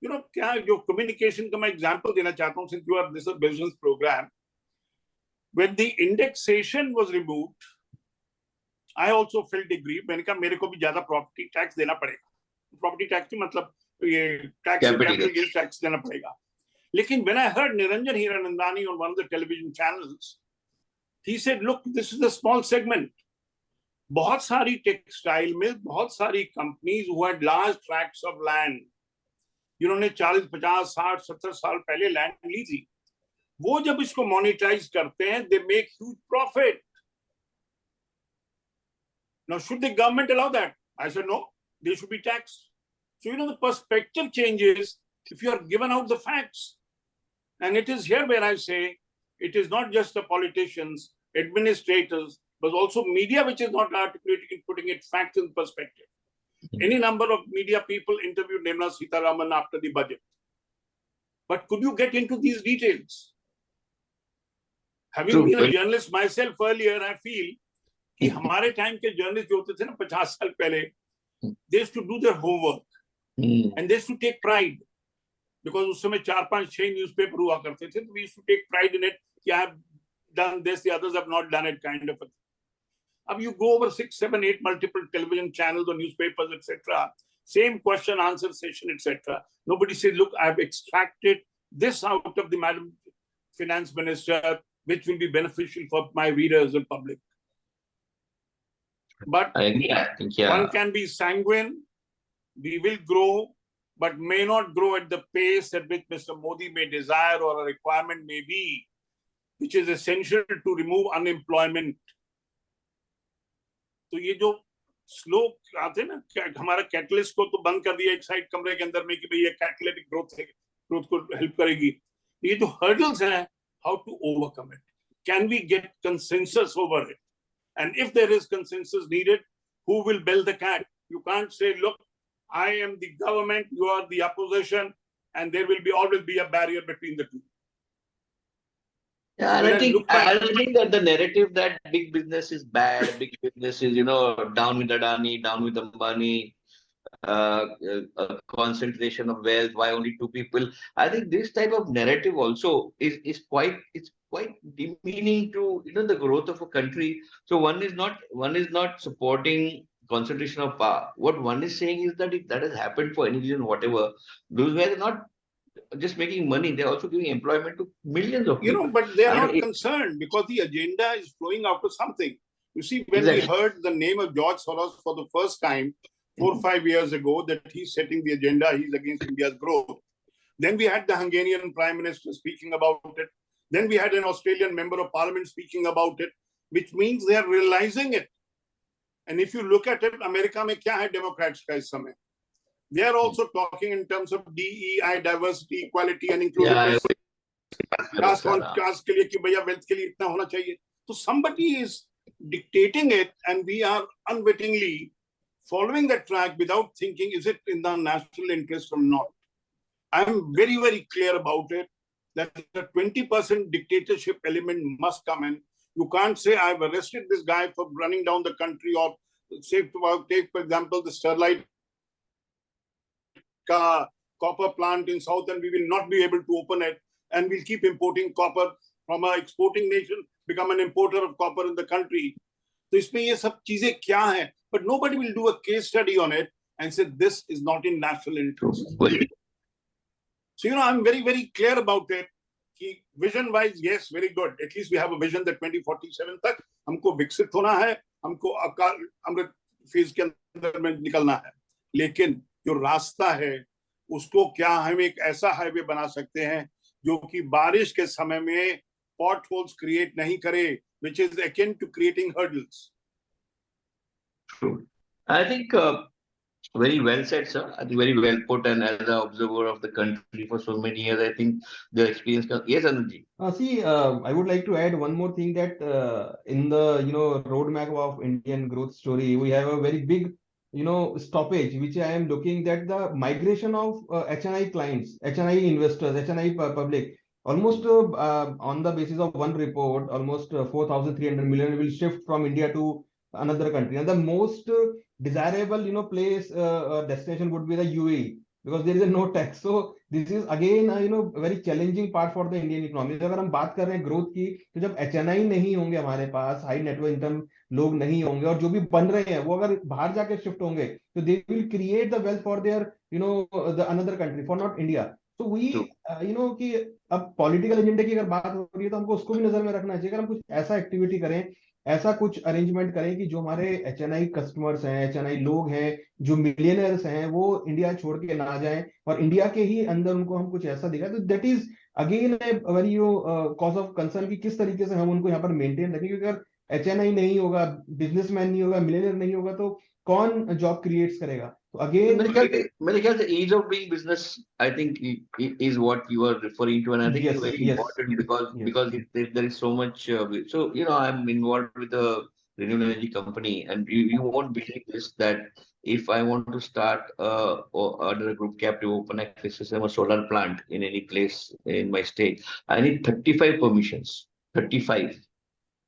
यू नो क्या, जो कम्युनिकेशन का मैं एग्जांपल देना चाहता हूं, since you are this business program, when the indexation was removed, I also felt agree. मैंने कहा मेरे को भी ज्यादा प्रॉपर्टी टैक्स देना पड़ेगा। प्रॉपर्टी टैक्स मतलब ये टैक्स, कैपिटल गेन्स टैक्स देना पड़ेगा। लेकिन when I heard Niranjan Hiranandani on one of the television channels, he said, look, this is a small segment. बहुत सारी टेक्सटाइल में बहुत सारी companies who had large tracts of land, जिन्होंने 40, 50, 60, 70 साल पहले लैंड ली थी, वो जब इसको मोनेटाइज करते हैं, they make huge profit. Now, should the government allow that? I said, no, they should be taxed. So, you know, the perspective changes if you are given out the facts. And it is here where I say, it is not just the politicians, administrators, but also media which is not articulating and putting it facts in perspective. Any number of media people interviewed Nirmala Sitharaman after the budget. But could you get into these details? Having been a journalist myself earlier, I feel कि हमारे टाइम के जर्नलिस्ट जो होते थे ना 50 साल पहले, they used to do their homework and they used to take pride. Because उस समय 4, 5, 6 न्यूज़पेपर हुआ करते थे, तो we used to take pride in it कि I have done this, the others have not done it, kind of a thing. अब you go over 6, 7, 8 multiple television channels or newspapers, etc. Same question answer session, etc. Nobody says, look, I have extracted this out of the Madam Finance Minister, which will be beneficial for my readers and public. But I agree. I think, one can be sanguine. We will grow, but may not grow at the pace at which Mr. Modi may desire or a requirement may be, which is essential to remove unemployment. तो ये जो स्लो आते ना, हमारा कैटलिस्ट को तो बंद कर दिया एक साइड कमरे के अंदर में कि भाई ये कैटलिटिक ग्रोथ को हेल्प करेगी। ये जो हर्डल्स हैं, how to overcome it? Can we get consensus over it? And if there is consensus needed, who will bell the cat? You can't say, look, I am the government, you are the opposition, and there will be always be a barrier between the two. Yeah, and I think that the narrative that big business is bad, big business is, down with Adani, down with Ambani, concentration of wealth, why only 2 people? I think this type of narrative also is quite demeaning to the growth of a country. So one is not supporting concentration of power. What one is saying is that if that has happened for any reason, whatever, those guys are not just making money, they're also giving employment to millions of people. But they are not concerned because the agenda is flowing out of something. You see, when we heard the name of George Soros for the first time 4 or 5 years ago, that he's setting the agenda, he's against India's growth. Then we had the Hungarian Prime Minister speaking about it. Then we had an Australian Member of Parliament speaking about it, which means they are realizing it. And if you look at it, America mein kya hai Democrats ka is samay? They are also talking in terms of DEI, diversity, equality and inclusion. Caste ke liye ki bhaiya wealth ke liye itna hona chahiye. So somebody is dictating it, and we are unwittingly following that track without thinking, is it in the national interest or not? I am very, very clear about it, that the 20% dictatorship element must come in. You can't say, I've arrested this guy for running down the country, or say, take, for example, the Sterlite copper plant in South, and we will not be able to open it, and we'll keep importing copper from an exporting nation, become an importer of copper in the country. So इसमें ये सब चीजें क्या हैं? But nobody will do a case study on it and say this is not in national interest. So, I'm very, very clear about it. Vision wise, yes, very good. At least we have a vision that 2047 तक हमको विकसित होना है, हमको अमृत फेज के अंदर में निकलना है. लेकिन जो रास्ता है उसको क्या हम एक ऐसा हाईवे बना सकते हैं जो कि बारिश के समय में पॉट होल्स क्रिएट नहीं करे, which is akin to creating hurdles. True. I think very well said, sir. I think very well put. And as an observer of the country for so many years, I think the experience. Yes, Anandji. I would like to add one more thing, that in the roadmap of Indian growth story, we have a very big stoppage, which I am looking, that the migration of HNI clients, HNI investors, HNI public, almost on the basis of one report, almost 4,300 million will shift from India to another country, and the most desirable place destination would be the UAE, because there is no tax. So this is again very challenging part for the Indian economy. अगर हम बात कर रहे हैं ग्रोथ की, तो जब HNI नहीं होंगे हमारे पास, हाई नेटवर्क इनकम लोग नहीं होंगे, और जो भी बन रहे हैं वो अगर बाहर जाके शिफ्ट होंगे, तो they will create the wealth for their the another country, for not India. तो वी कि अब पॉलिटिकल एजेंडे की अगर बात हो रही है तो हमको उसको भी नजर में रखना चाहिए. अगर हम कुछ ऐसा एक्टिविटी करें, ऐसा कुछ अरेंजमेंट करें कि जो हमारे HNI कस्टमर्स हैं, HNI लोग हैं, जो मिलियनर्स हैं, वो इंडिया छोड़ के ना जाएं, और इंडिया के ही अंदर उनको हम कुछ ऐसा दिखाएं, तो that is again very cause of concern कि किस तरीके से हम उनको यहाँ पर मेंटेन रखें. क्योंकि अगर HNI नहीं होगा, बिजनेसमैन नहीं होगा, मिलियनर नहीं होगा, तो कौन जॉब क्रिएट्स करेगा? तो अगेन मेरे ख्याल से ease of doing business, I think, is what you are referring to, and I think it's very important because there is so much. So I'm involved with a renewable energy company, and you won't believe this, that if I want to start or under a group captive open access system, a solar plant in any place in my state, I need 35 permissions. 35,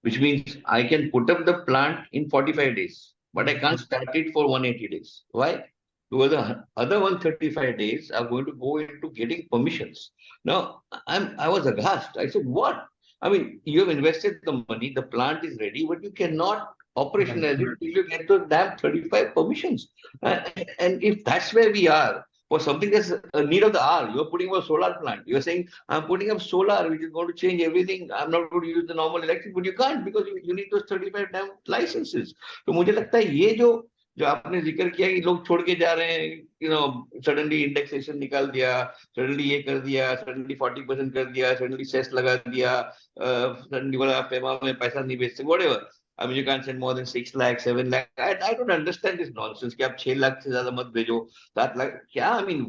which means I can put up the plant in 45 days, but I can't start it for 180 days. Why? Because the other 135 days are going to go into getting permissions. Now, I was aghast. I said, what? I mean, you have invested the money, the plant is ready, but you cannot operationalize it until you get those damn 35 permissions. And if that's where we are, for something that's a need of the hour, you're putting up a solar plant. You're saying, I'm putting up solar, which is going to change everything. I'm not going to use the normal electric, but you can't, because you need those 35 damn licenses. तो मुझे लगता है ये जो आपने जिक्र किया कि लोग छोड़ के जा रहे हैं, सडनली इंडेक्सेशन निकाल दिया, सडनली ये कर दिया, सडनली 40% कर दिया, सडनली सेस लगा दिया, सडनली बोला FEMA में पैसा नहीं भेज सकते, whatever. I mean, you can't send more than 6 lakh, 7 lakh. I don't understand this nonsense कि आप 6 लाख से ज्यादा मत भेजो, 7 लाख क्या? I mean,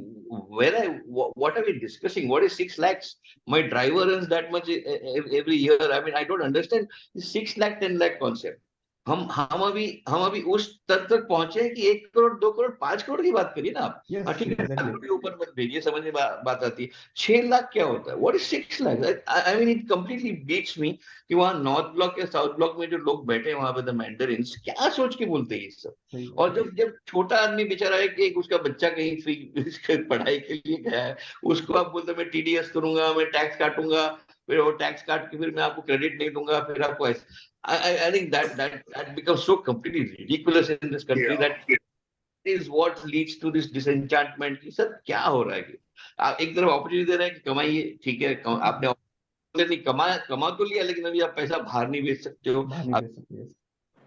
what are we discussing? What is 6 lakhs? My driver earns that much every year. I mean, I don't understand the 6 lakh, 10 lakh concept. हम अभी उस स्तर तक पहुंचे हैं कि 1 करोड़, 2 करोड़, 5 करोड़ की बात करिए ना आप. ठीक है, exactly. ऊपर मत भेजिए, समझ में बात आती है. 6 लाख क्या होता है? What is 6 lakhs? I mean, it completely beats me कि वहाँ नॉर्थ ब्लॉक या साउथ ब्लॉक में जो लोग बैठे हैं वहां पे द मैंडरिन्स क्या सोच के बोलते हैं ये सब. और जब छोटा आदमी बेचारा है कि उसका बच्चा कहीं फ्री पढ़ाई के लिए गया है, उसको आप बोलते मैं TDS करूंगा, मैं टैक्स काटूंगा, फिर वो टैक्स काट के फिर मैं आपको क्रेडिट नहीं दूंगा, फिर आपको ऐसे. I think that becomes so completely ridiculous in this country. That is what leads to this disenchantment. कि सर क्या हो रहा है? आप एक तरफ अपॉर्चुनिटी दे रहे हैं कि कमाइए, ठीक है, आपने नहीं कमा तो लिया, लेकिन अभी आप पैसा बाहर नहीं भेज सकते हो,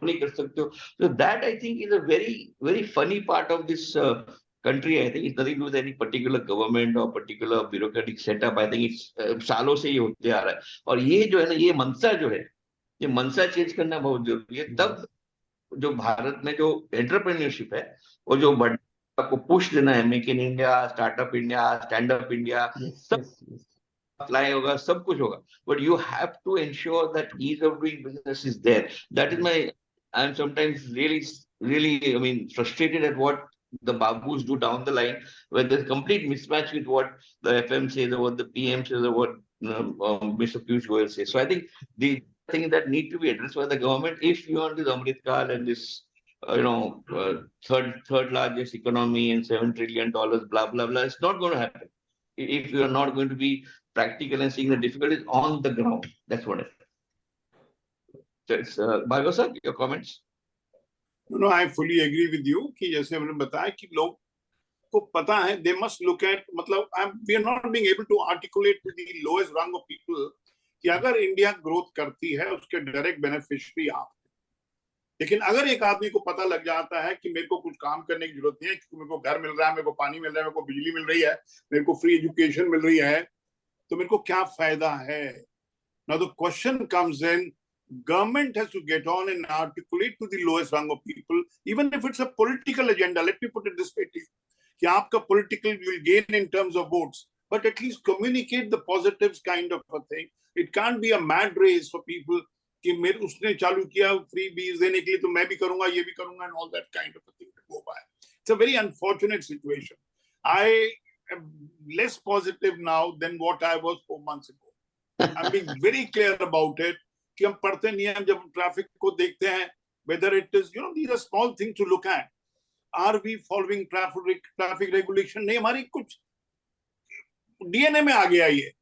नहीं कर सकते हो. So that I think is a very, very funny part of this country. I think it's nothing to do with any particular government or particular bureaucratic setup. I think it's सालों से ये होते आ रहा है. और ये जो है ना, ये मनसा जो है, ये मनसा चेंज करना बहुत जरूरी है. तब जो भारत में जो एंटरप्रेन्योरशिप है, और जो आपको पुश देना है, make in India, startup India, stand up India, सब fly होगा, सब कुछ होगा, but you have to ensure that ease of doing business is there. That is my, I'm sometimes really, I mean, frustrated at what the babus do down the line, where there's complete mismatch with what the FM says or what the PM says or what Mr. Piyush Goyal says. So I think the things that need to be addressed by the government, if you want this Amrit Kaal and this third largest economy and $7 trillion, blah blah blah, it's not going to happen if you are not going to be practical and seeing the difficulties on the ground. That's what it is. So it's Bhargav sir, your comments. No, I fully agree with you कि जैसे हमने बताया कि लोग को पता है, they must look at, मतलब we are not being able to articulate to the lowest rung of people कि अगर इंडिया ग्रोथ करती है उसके डायरेक्ट बेनिफिशियरी आप, लेकिन अगर एक आदमी को पता लग जाता है कि मेरे को कुछ काम करने की जरूरत नहीं है क्योंकि मेरे को घर मिल रहा है, मेरे को पानी मिल रहा है, मेरे को बिजली मिल रही है, मेरे को फ्री एजुकेशन मिल रही है, तो मेरे को क्या फायदा है? Now the question comes in, government has to get on and articulate to the lowest rung of people, even if it's a political agenda. Let me put it this way to you, कि आपका political will gain in terms of votes, but at least communicate the positives kind of a thing. It can't be a mad race for people कि मेरे उसने चालू किया फ्री बीज देने के लिए तो मैं भी करूंगा, ये भी करूंगा, and all that kind of a thing to go by. It's a very unfortunate situation. I am less positive now than what I was 4 months ago. I'm being very clear about it कि हम पढ़ते नहीं हैं, हम जब ट्रैफिक को देखते हैं, whether it is, these are small things to look at. Are we following traffic regulation? नहीं, हमारी कुछ DNA में आ गया ये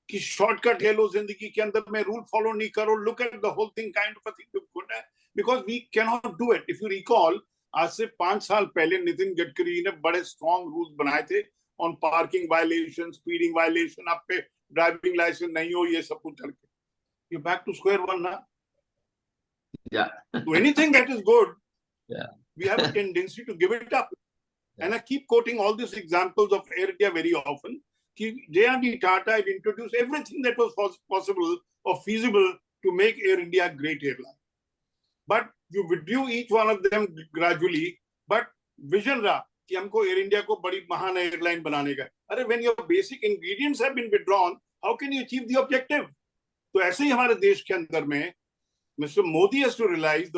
कि शॉर्टकट ले लो जिंदगी के अंदर में, रूल फॉलो नहीं करो, look at the whole thing kind of a thing good है, because we can not do it. If you recall, आज से 5 साल पहले नितिन गडकरी ने बड़े स्ट्रॉन्ग रूल्स बनाए थे on parking violation, speeding violation, आप पे ड्राइविंग लाइसेंस नहीं हो, ये सब कुछ करके you back to square one ना. So anything that is good, we have a tendency to give it up. And I keep quoting all these examples of Air India very often. J.R.D. Tata had introduced everything that was possible or feasible to make Air India a great airline. But you withdrew each one of them gradually. But vision रहा कि हमको Air India को बड़ी महान airline बनाने का. अरे when your basic ingredients have been withdrawn, how can you achieve the objective? तो ऐसे ही हमारे देश के अंदर में Mr. Modi has to realize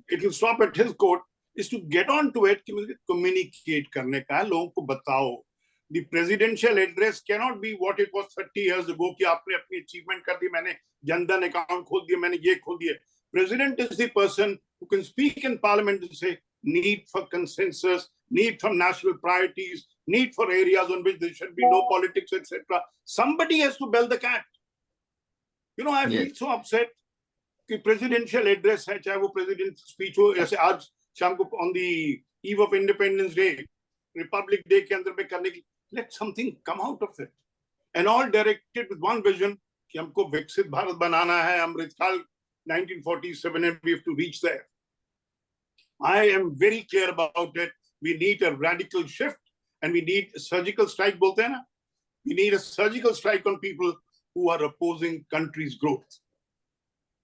it will stop at his court is to get on to it, communicate करने का, लोगों को बताओ. The presidential address cannot be what it was 30 years ago कि आपने अपनी achievement कर दी, मैंने जनधन account खोल दिया, मैंने ये खोल दिया. President is the person who can speak in parliament and say need for consensus, need for national priorities, need for areas on which there should be no politics, etc. Somebody has to bell the cat. I feel so upset कि presidential address है, चाहे वो president speech हो, जैसे आज शाम को on the eve of Independence Day, Republic Day के अंदर में करने की, let something come out of it, and all directed with one vision कि हमको विकसित भारत बनाना है, अमृत काल 1947 and we have to reach there. I am very clear about it. We need a radical shift and we need a surgical strike, बोलते हैं ना? We need a surgical strike on people who are opposing country's growth.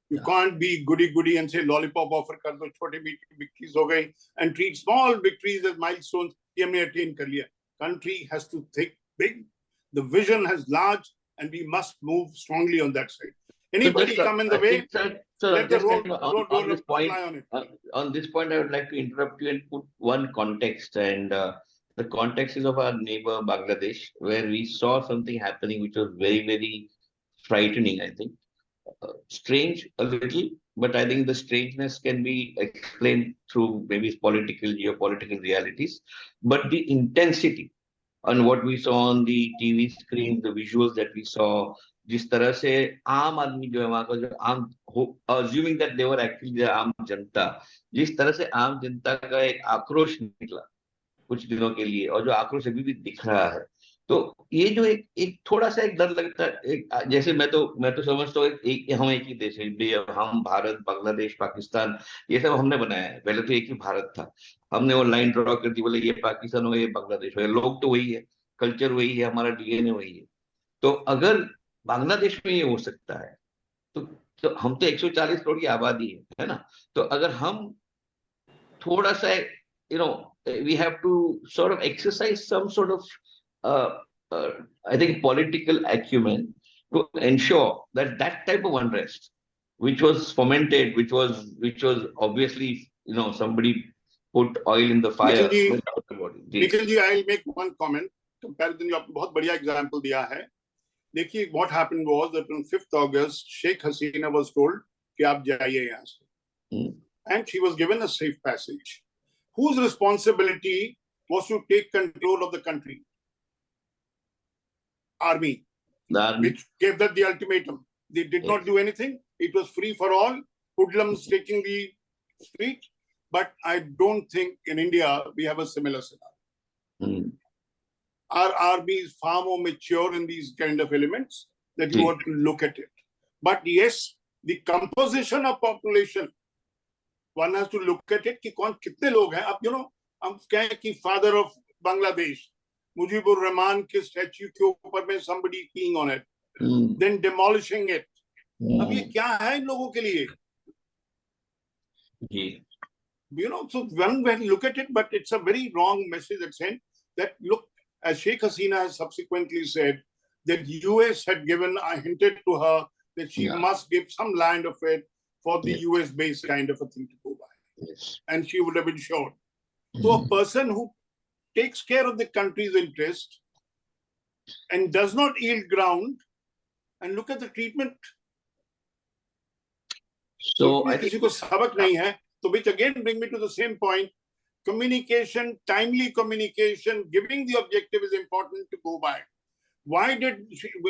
You can't be goody and say lollipop offer कर दो, छोटी victories हो गई, and treat small victories as milestones कि हमने attain कर लिया. Country has to think big. The vision has large, and we must move strongly on that side. Anybody come in the way? Let the road on this point, fly on it. On this point, I would like to interrupt you and put one context, and the context is of our neighbor Bangladesh, where we saw something happening which was very, very frightening. I think strange a little, but I think the strangeness can be explained through maybe geopolitical realities. But the intensity on what we saw on the TV screen, the visuals that we saw, जिस तरह से आम आदमी जो है वहां का, जो आम assuming that they were actually आम जनता, जिस तरह से आम जनता का एक आक्रोश निकला कुछ दिनों के लिए, और जो आक्रोश अभी भी दिख रहा है, तो ये जो एक थोड़ा सा एक डर लगता है. जैसे मैं तो समझता हूँ हम एक ही देश है, हम भारत, बांग्लादेश, पाकिस्तान, ये सब हमने बनाया है. पहले तो एक ही भारत था, हमने वो लाइन ड्रॉ कर दी, बोले ये पाकिस्तान हो, ये बांग्लादेश हो. लोग तो वही है, कल्चर वही है, हमारा डीएनए वही है. तो अगर बांग्लादेश में ये हो सकता है, तो हम तो 140 करोड़ की आबादी है ना. तो अगर हम थोड़ा सा we have to sort of exercise some sort of I think, political acumen to ensure that that type of unrest, which was fomented, which was obviously, somebody put oil in the fire. Nikhil ji, I'll make one comment. Comparison जो आपने बहुत बढ़िया example दिया है. देखिए, what happened was that on 5th August, Sheikh Hasina was told कि आप जाइए यहाँ से, and she was given a safe passage. Whose responsibility was to take control of the country? Army, which gave that the ultimatum. They did not do anything. It was free for all. Hoodlums taking the street. But I don't think in India we have a similar scenario. Our army is far more mature in these kind of elements that you want to look at it. But yes, the composition of population, one has to look at it कि कौन कितने लोग हैं. अब हम कहें कि father of Bangladesh, Mujibur Rahman के statue के ऊपर में somebody peeing on it, then demolishing it. अब ये क्या है इन लोगों के लिए? So one will look at it, but it's a very wrong message that's sent. That look, as Sheikh Hasina has subsequently said, that US had hinted to her that she must give some land of it for the US-based kind of a thing to go by. And she would have been short. So a person who takes care of the country's interest and does not yield ground, and look at the treatment. So किसी को सबक नहीं है. So which again bring me to the same point. Communication, timely communication, giving the objective is important to go by. Why did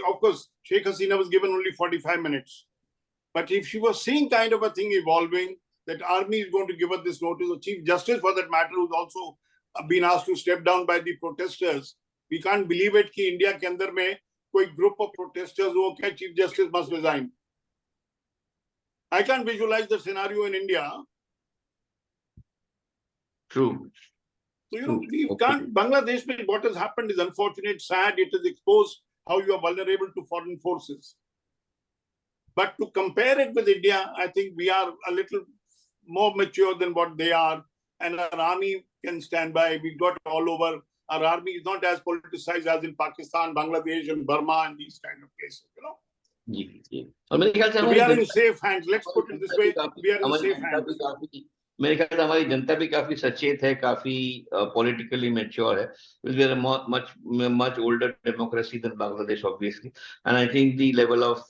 of course, Sheikh Hasina was given only 45 minutes. But if she was seeing kind of a thing evolving, that army is going to give us this notice, the Chief Justice for that matter, who's also been asked to step down by the protesters. We can't believe it कि India के अंदर में कोई group of protesters हो क्या Chief Justice must resign. I can't visualize the scenario in India. True. So, we can't, Bangladesh, what has happened is unfortunate, sad. It has exposed how you are vulnerable to foreign forces. But to compare it with India, I think we are a little more mature than what they are. And our army can stand by. We got all over. Our army is not as politicized as in Pakistan, Bangladesh, and Burma, and these kind of places, So we are in safe hands. Let's put it this way. We are in safe hands. मेरे ख्याल से हमारी जनता भी काफी सचेत है, काफी politically mature है. We are a much older democracy than Bangladesh, obviously, and I think the level of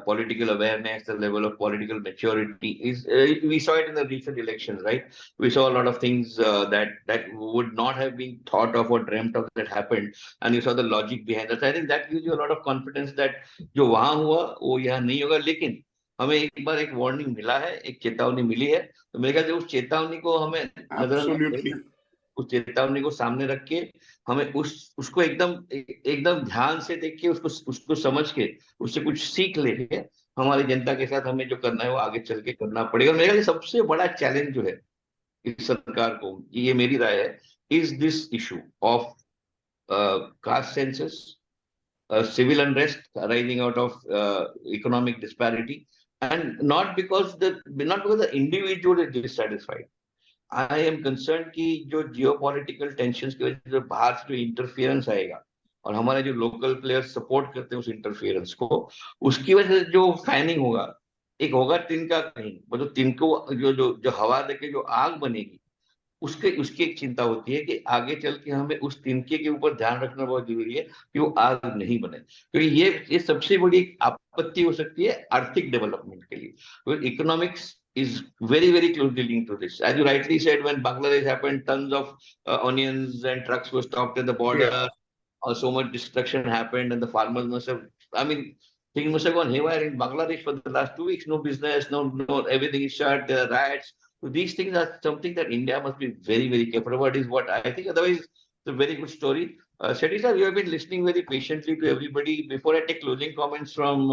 political awareness, the level of political maturity is. We saw it in the recent elections, right? We saw a lot of things that would not have been thought of or dreamt of that happened, and you saw the logic behind that. So I think that gives you a lot of confidence that जो वहाँ हुआ वो यहाँ नहीं होगा. लेकिन हमें एक बार एक वार्निंग मिला है, एक चेतावनी मिली है, तो मेरे ख्याल से उस चेतावनी को हमें उस चेतावनी को सामने रख के हमें उसको एकदम ध्यान से देख के उसको समझ के उससे कुछ सीख लेके हमारी जनता के साथ हमें जो करना है वो आगे चल के करना पड़ेगा. मेरे ख्याल से सबसे बड़ा चैलेंज जो है इस सरकार को, ये मेरी राय है, is this issue of caste census, civil unrest arising out of economic disparity, and not because the individual is dissatisfied. I am concerned कि जो geopolitical tensions की वजह से बाहर से जो interference आएगा और हमारे जो local players support करते हैं उस interference को, उसकी वजह से जो fanning होगा, एक होगा तिनका कहीं, मतलब तिनको जो हवा देके जो आग बनेगी, उसकी एक चिंता होती है कि आगे चल के हमें उस तिनके के ऊपर ध्यान रखना बहुत जरूरी है कि वो आग नहीं बने, क्योंकि ये सबसे बड़ी आपत्ति हो सकती है आर्थिक डेवलपमेंट के लिए. Economics is very closely linked to this. As you rightly said, when Bangladesh happened, tons of onions and trucks were stopped at the border. So much destruction happened, and the farmers must have. I mean, things must have gone haywire in Bangladesh for the last 2 weeks. No business, no, everything is shut. There are riots. So these things are something that India must be very careful about. Is what I think. Otherwise, it's a very good story. Shetty sir, you have been listening very patiently to everybody. Before I take closing comments from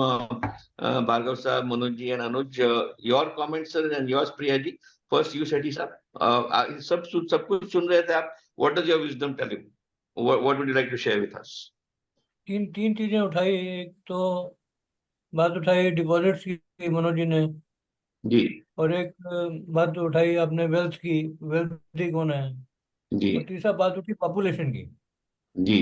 Bhargav sir, Manoj ji and Anuj, your comments sir and yours Priya ji. First you Shetty sir. सब कुछ सुन रहे थे आप. What does your wisdom tell you? What would you like to share with us? तीन चीजें उठाई. एक तो बात उठाई डिपॉजिट्स की मनोज जी ने जी, और एक बात उठाई आपने वेल्थ की, वेल्थी कौन है जी, और तीसरा बात उठी पॉपुलेशन की. जी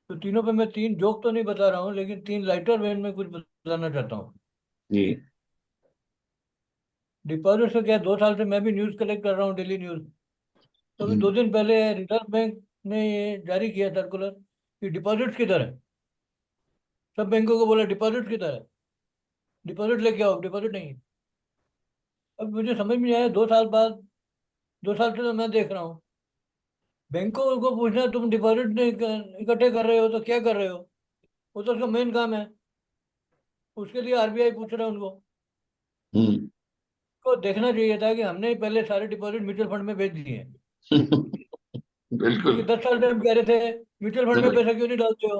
तो तीनों पे मैं 3 जोक तो नहीं बता रहा हूँ, लेकिन 3 लाइटर वेन में कुछ बताना चाहता हूँ। जी डिपॉजिट से क्या, 2 साल से मैं भी न्यूज़ कलेक्ट कर रहा हूँ, डेली न्यूज़। तो अभी 2 दिन पहले रिजर्व बैंक ने ये जारी किया सर्कुलर कि डिपॉजिट्स किधर है। सब बैंकों को बोला डिपॉजिट किधर है, डिपॉजिट लेके आओ, डिपॉजिट नहीं है। अब मुझे समझ में नहीं आया, 2 साल बाद, 2 साल से तो मैं देख रहा हूँ बैंकों को पूछना तुम डिपॉजिट नहीं इकट्ठे कर रहे हो तो क्या कर रहे हो, वो तो उसका मेन काम है, उसके लिए आरबीआई पूछ रहा है उनको। हम्म को देखना चाहिए था कि हमने ही पहले सारे डिपॉजिट म्यूचुअल फंड में भेज दिए हैं। बिल्कुल। क्योंकि 10 साल से हम कह रहे थे म्यूचुअल फंड में पैसा क्यों नहीं डालते हो,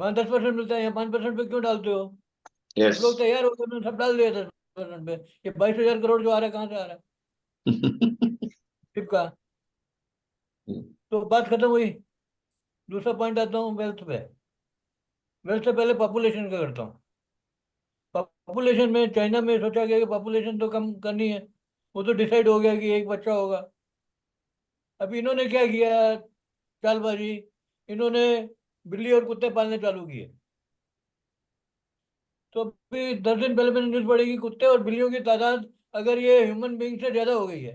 वहाँ 10% मिलता है, यहाँ 5% पे क्यों डालते हो। यस सब लोग तैयार हो गए, उन्होंने सब डाल दिया 10% पे। ये 22,000 करोड़ जो आ रहा है कहाँ से आ रहा है, सिर्फ का। तो बात खत्म हुई। दूसरा पॉइंट आता हूँ वेल्थ पे। वेल्थ से पहले पॉपुलेशन का करता हूँ। पॉपुलेशन में चाइना में सोचा गया कि पॉपुलेशन तो कम करनी है, वो तो डिसाइड हो गया कि 1 बच्चा होगा। अब इन्होंने क्या किया, चालबाजी, इन्होंने बिल्ली और कुत्ते पालने चालू किए। तो अभी 10 दिन पहले मैंने न्यूज़ पढ़ी कि कुत्ते और बिल्लियों की तादाद अगर ये ह्यूमन बीइंग से ज्यादा हो गई है।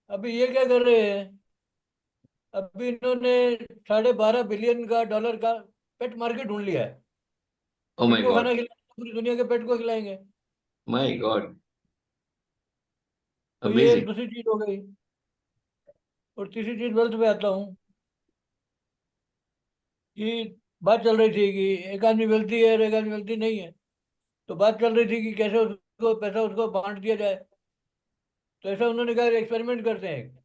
अभी ये क्या कर रहे हैं, अभी इन्होंने $12.5 बिलियन का डॉलर का पेट मार्केट ढूंढ लिया है। ओ माय किनको गॉड, खाना खिलाएंगे, पूरी दुनिया के पेट को खिलाएंगे। माय गॉड, तो ये एक अमेजिंग। दूसरी चीज हो गई। और तीसरी चीज वेल्थ पे आता हूँ कि बात चल रही थी कि एक आदमी वेल्थी है और एक आदमी वेल्थी नहीं है। तो बात चल रही थी कि कैसे उसको पैसा उसको बांट दिया जाए। तो ऐसा उन्होंने कहा एक्सपेरिमेंट करते हैं,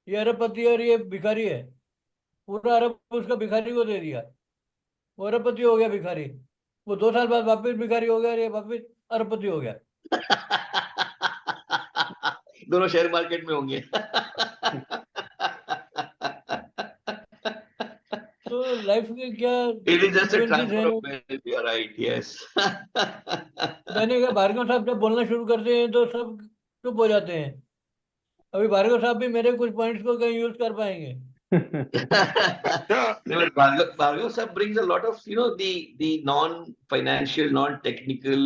ये अरबपति और ये भिखारी है, पूरा अरब उसका भिखारी को दे दिया, वो अरबपति हो गया भिखारी। वो 2 साल बाद वापिस भिखारी हो गया और ये वापिस अरबपति हो गया। दोनों शेयर मार्केट में होंगे। तो लाइफ के क्या It is just a sequences transfer हैं। of wealth. You are right. Yes. मैंने कहा भार्गव साहब जब बोलना शुरू करते हैं तो सब चुप हो जाते हैं। अभी भार्गव साहब भी मेरे कुछ पॉइंट्स को कहीं यूज कर पाएंगे। अच्छा, No, but Bhargav sir brings a lot of, the non-financial, non-technical,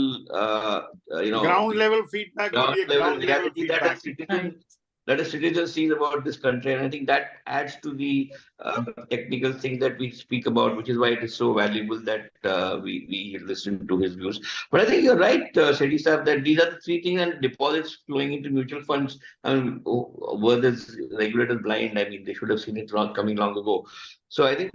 ground level feedback और ground ये level ground level reality that a feedback. citizen that a citizen sees about this country, and I think that adds to the technical thing that we speak about, which is why it is so valuable that we listen to his views. But I think you're right, Shetty sir, that these are the three things, and deposits flowing into mutual funds. I mean, were this regulators blind? I mean, they should have seen it coming long ago. So I think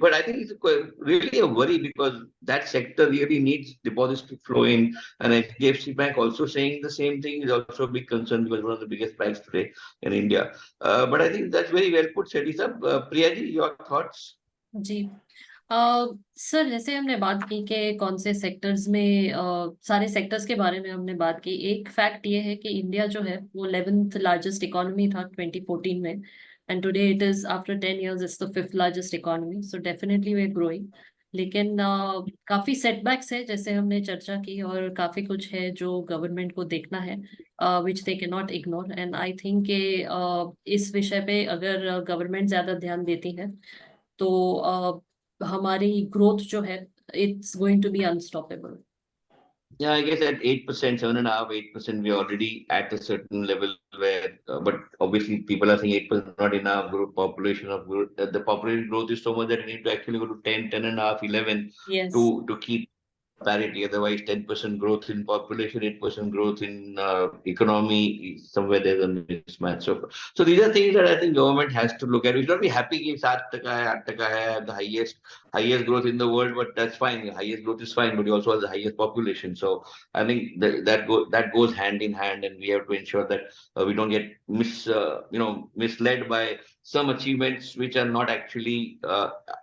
but I think it's really a worry, because that sector really needs deposits to flow in. And HDFC Bank also saying the same thing is also a big concern, because one of the biggest banks today in India. But I think that's very well put, Shetty sir. Priya ji, your thoughts? जी सर, जैसे हमने बात की कि कौन से सेक्टर्स में, सारे सेक्टर्स के बारे में हमने बात की। एक फैक्ट ये है कि इंडिया जो है वो 11th लार्जेस्ट इकोनॉमी था 2014 में, and today it is after 10 years it's the 5th largest economy. So definitely we are growing. लेकिन काफी सेटबैक्स है जैसे हमने चर्चा की, और काफी कुछ है जो गवर्नमेंट को देखना है, which they can not ignore. And I think के इस विषय पे अगर गवर्नमेंट ज्यादा ध्यान देती है तो हमारी ग्रोथ जो है it's going to be unstoppable. Yeah, I guess at 8%, 7.5%, 8%, we're already at a certain level where, but obviously people are saying 8% not enough. Growth, population of growth, the population growth is so much that we need to actually go to 10, 10.5, 11 Yes. to keep parity. Otherwise, 10% growth in population, 8% growth in economy, somewhere there's a mismatch. So these are things that I think government has to look at. We should not be happy कि 7% है, 8% है, the highest growth in the world, but that's fine. Highest growth is fine, but you also have the highest population. So I think that goes hand in hand, and we have to ensure that we don't get misled by some achievements which are not actually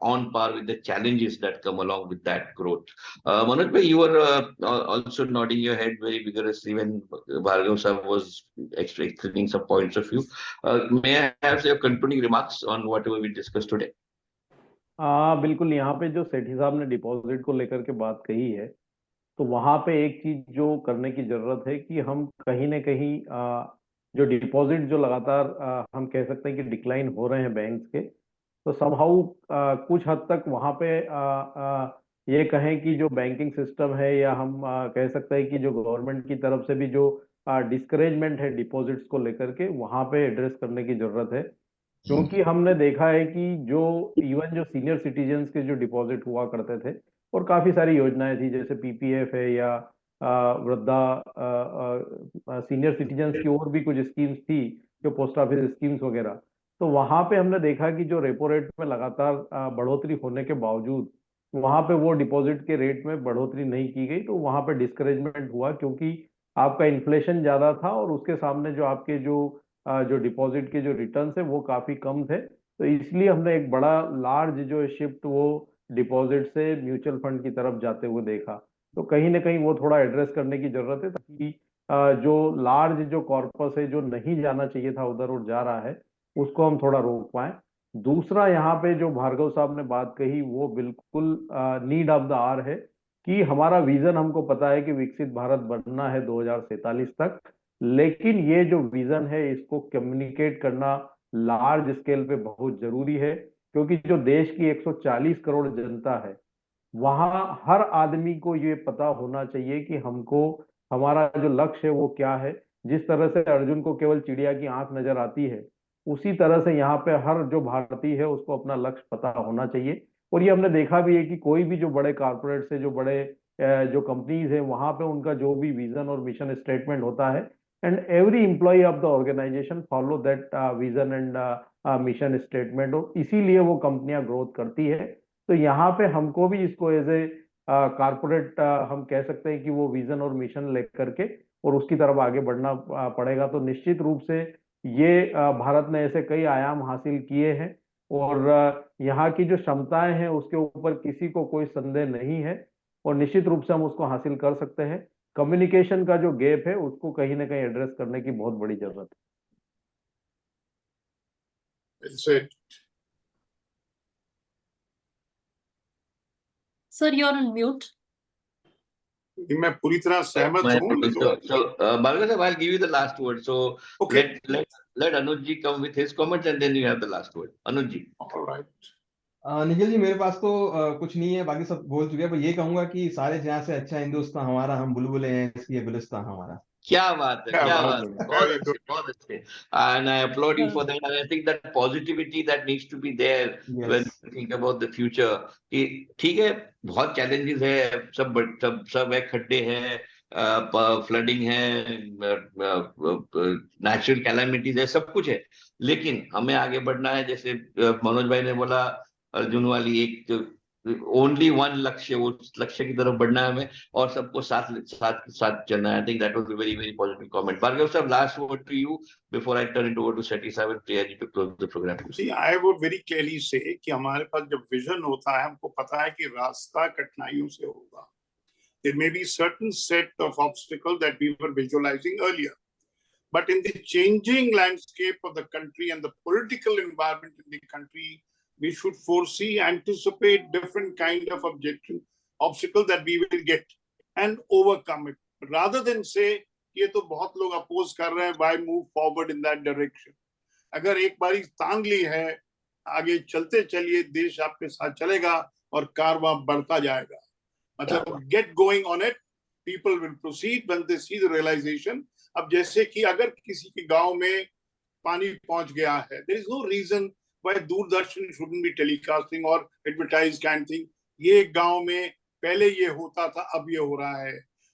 on par with the challenges that come along with that growth. Manoj bhai, you were also nodding your head very vigorously when Bhargav sir was explaining some points of view. May I have your concluding remarks on whatever we discussed today? बिल्कुल। यहाँ पे जो सेठी साहब ने डिपॉजिट को लेकर के बात कही है, तो वहां पे एक चीज जो करने की जरूरत है कि हम कहीं ना कहीं जो डिपॉजिट जो लगातार हम कह सकते हैं कि डिक्लाइन हो रहे हैं बैंक्स के, तो समहाउ कुछ हद तक वहां पे ये कहें कि जो बैंकिंग सिस्टम है, या हम कह सकते हैं कि जो गवर्नमेंट की तरफ से भी जो डिस्करेजमेंट है डिपॉजिट्स को लेकर के, वहां पे एड्रेस करने की जरूरत है। क्योंकि हमने देखा है कि जो इवन जो सीनियर सिटीजन्स के जो डिपॉजिट हुआ करते थे, और काफी सारी योजनाएं थी जैसे पीपीएफ है, या वृद्धा सीनियर सिटीजन्स की और भी कुछ स्कीम्स थी, जो पोस्ट ऑफिस स्कीम्स वगैरह, तो वहां पे हमने देखा कि जो रेपो रेट में लगातार बढ़ोतरी होने के बावजूद वहां पे वो डिपॉजिट के रेट में बढ़ोतरी नहीं की गई, तो वहां पे डिस्करेजमेंट हुआ, क्योंकि आपका इन्फ्लेशन ज्यादा था और उसके सामने जो आपके जो डिपॉजिट के जो रिटर्न है वो काफी कम थे। तो इसलिए हमने एक बड़ा लार्ज जो शिफ्ट वो डिपॉजिट से म्यूचुअल फंड की तरफ जाते हुए देखा। तो कहीं ना कहीं वो थोड़ा एड्रेस करने की जरूरत है, ताकि जो लार्ज जो कॉर्पस है जो नहीं जाना चाहिए था उधर और जा रहा है, उसको हम थोड़ा रोक पाए। दूसरा, यहाँ पे जो भार्गव साहब ने बात कही वो बिल्कुल नीड ऑफ द आवर है, कि हमारा विजन हमको पता है कि विकसित भारत बनना है 2047 तक, लेकिन ये जो विजन है इसको कम्युनिकेट करना लार्ज स्केल पे बहुत जरूरी है। क्योंकि जो देश की 140 करोड़ जनता है, वहां हर आदमी को ये पता होना चाहिए कि हमको हमारा जो लक्ष्य है वो क्या है। जिस तरह से अर्जुन को केवल चिड़िया की आंख नजर आती है, उसी तरह से यहाँ पे हर जो भारतीय है उसको अपना लक्ष्य पता होना चाहिए। और ये हमने देखा भी है कि कोई भी जो बड़े कारपोरेट से जो बड़े जो कंपनीज है, वहां पे उनका जो भी विजन और मिशन स्टेटमेंट होता है, and every employee of the organization follow that vision and mission statement, और इसीलिए वो कंपनियां ग्रोथ करती है। तो यहाँ पे हमको भी इसको एज ए कारपोरेट हम कह सकते हैं कि वो विजन और मिशन लेकर के और उसकी तरफ आगे बढ़ना पड़ेगा। तो निश्चित रूप से ये भारत ने ऐसे कई आयाम हासिल किए हैं, और यहाँ की जो क्षमताएं हैं उसके ऊपर किसी को कोई संदेह नहीं है, और निश्चित रूप से हम उसको हासिल कर सकते हैं। कम्युनिकेशन का जो गैप है उसको कहीं ना कहीं एड्रेस करने की बहुत बड़ी जरूरत है। Well said. Sir, you're on mute. मैं पूरी तरह सहमत हूँ। So, Bhargav sir, I'll give you the last word. So Okay. let Anuj ji come with his comments, and then you have the last word. Anuj ji. All right. Nikhil ji, मेरे पास तो कुछ नहीं है, बाकी सब बोल चुके हैं। पर ये कहूंगा कि सारे जहां से अच्छा हिंदुस्तान हमारा, हम बुलबुलें हैं इसलिए गुलिस्तान हमारा। क्या बात है, क्या बात है, बहुत Very अच्छे, good. बहुत अच्छे। And I applaud you for that. And I think that positivity that needs to be there Yes. when we think about the future. कि ठीक है, बहुत challenges है, सब है, खड्डे हैं, फ्लडिंग है, नेचुरल कैलामिटीज है, सब कुछ है, लेकिन हमें आगे बढ़ना है। जैसे मनोज भाई ने बोला, अर्जुन वाली एक ओनली वन लक्ष्य, वो लक्ष्य की तरफ बढ़ना है हमें, और सबको साथ साथ साथ चलना है। I think that was a very very positive comment. Bhargav साहब, last word to you before I turn it over to Sethi साहब and Priya ji to close the program. See, I would very clearly say कि हमारे पास जब विजन होता है, हमको पता है कि रास्ता कठिनाइयों से होगा। There may be certain set of obstacles that we were visualizing earlier, but in the changing landscape of the country and the political environment in the country, we should foresee, anticipate different kind of obstacles that we will get and overcome it, rather than say ये तो बहुत लोग अपोज कर रहे हैं, why move forward in that direction। अगर एक बारी तांग ली है, आगे चलते चलिए, देश आपके साथ चलेगा और कारवां बढ़ता जाएगा। मतलब get going on it, people will proceed when they see the realization। अब जैसे कि अगर किसी के गांव में पानी पहुंच गया है, there is no reason why Doordarshan shouldn't be telecasting or advertise kind thing। ये गांव में पहले ये होता था, अब ये हो रहा है,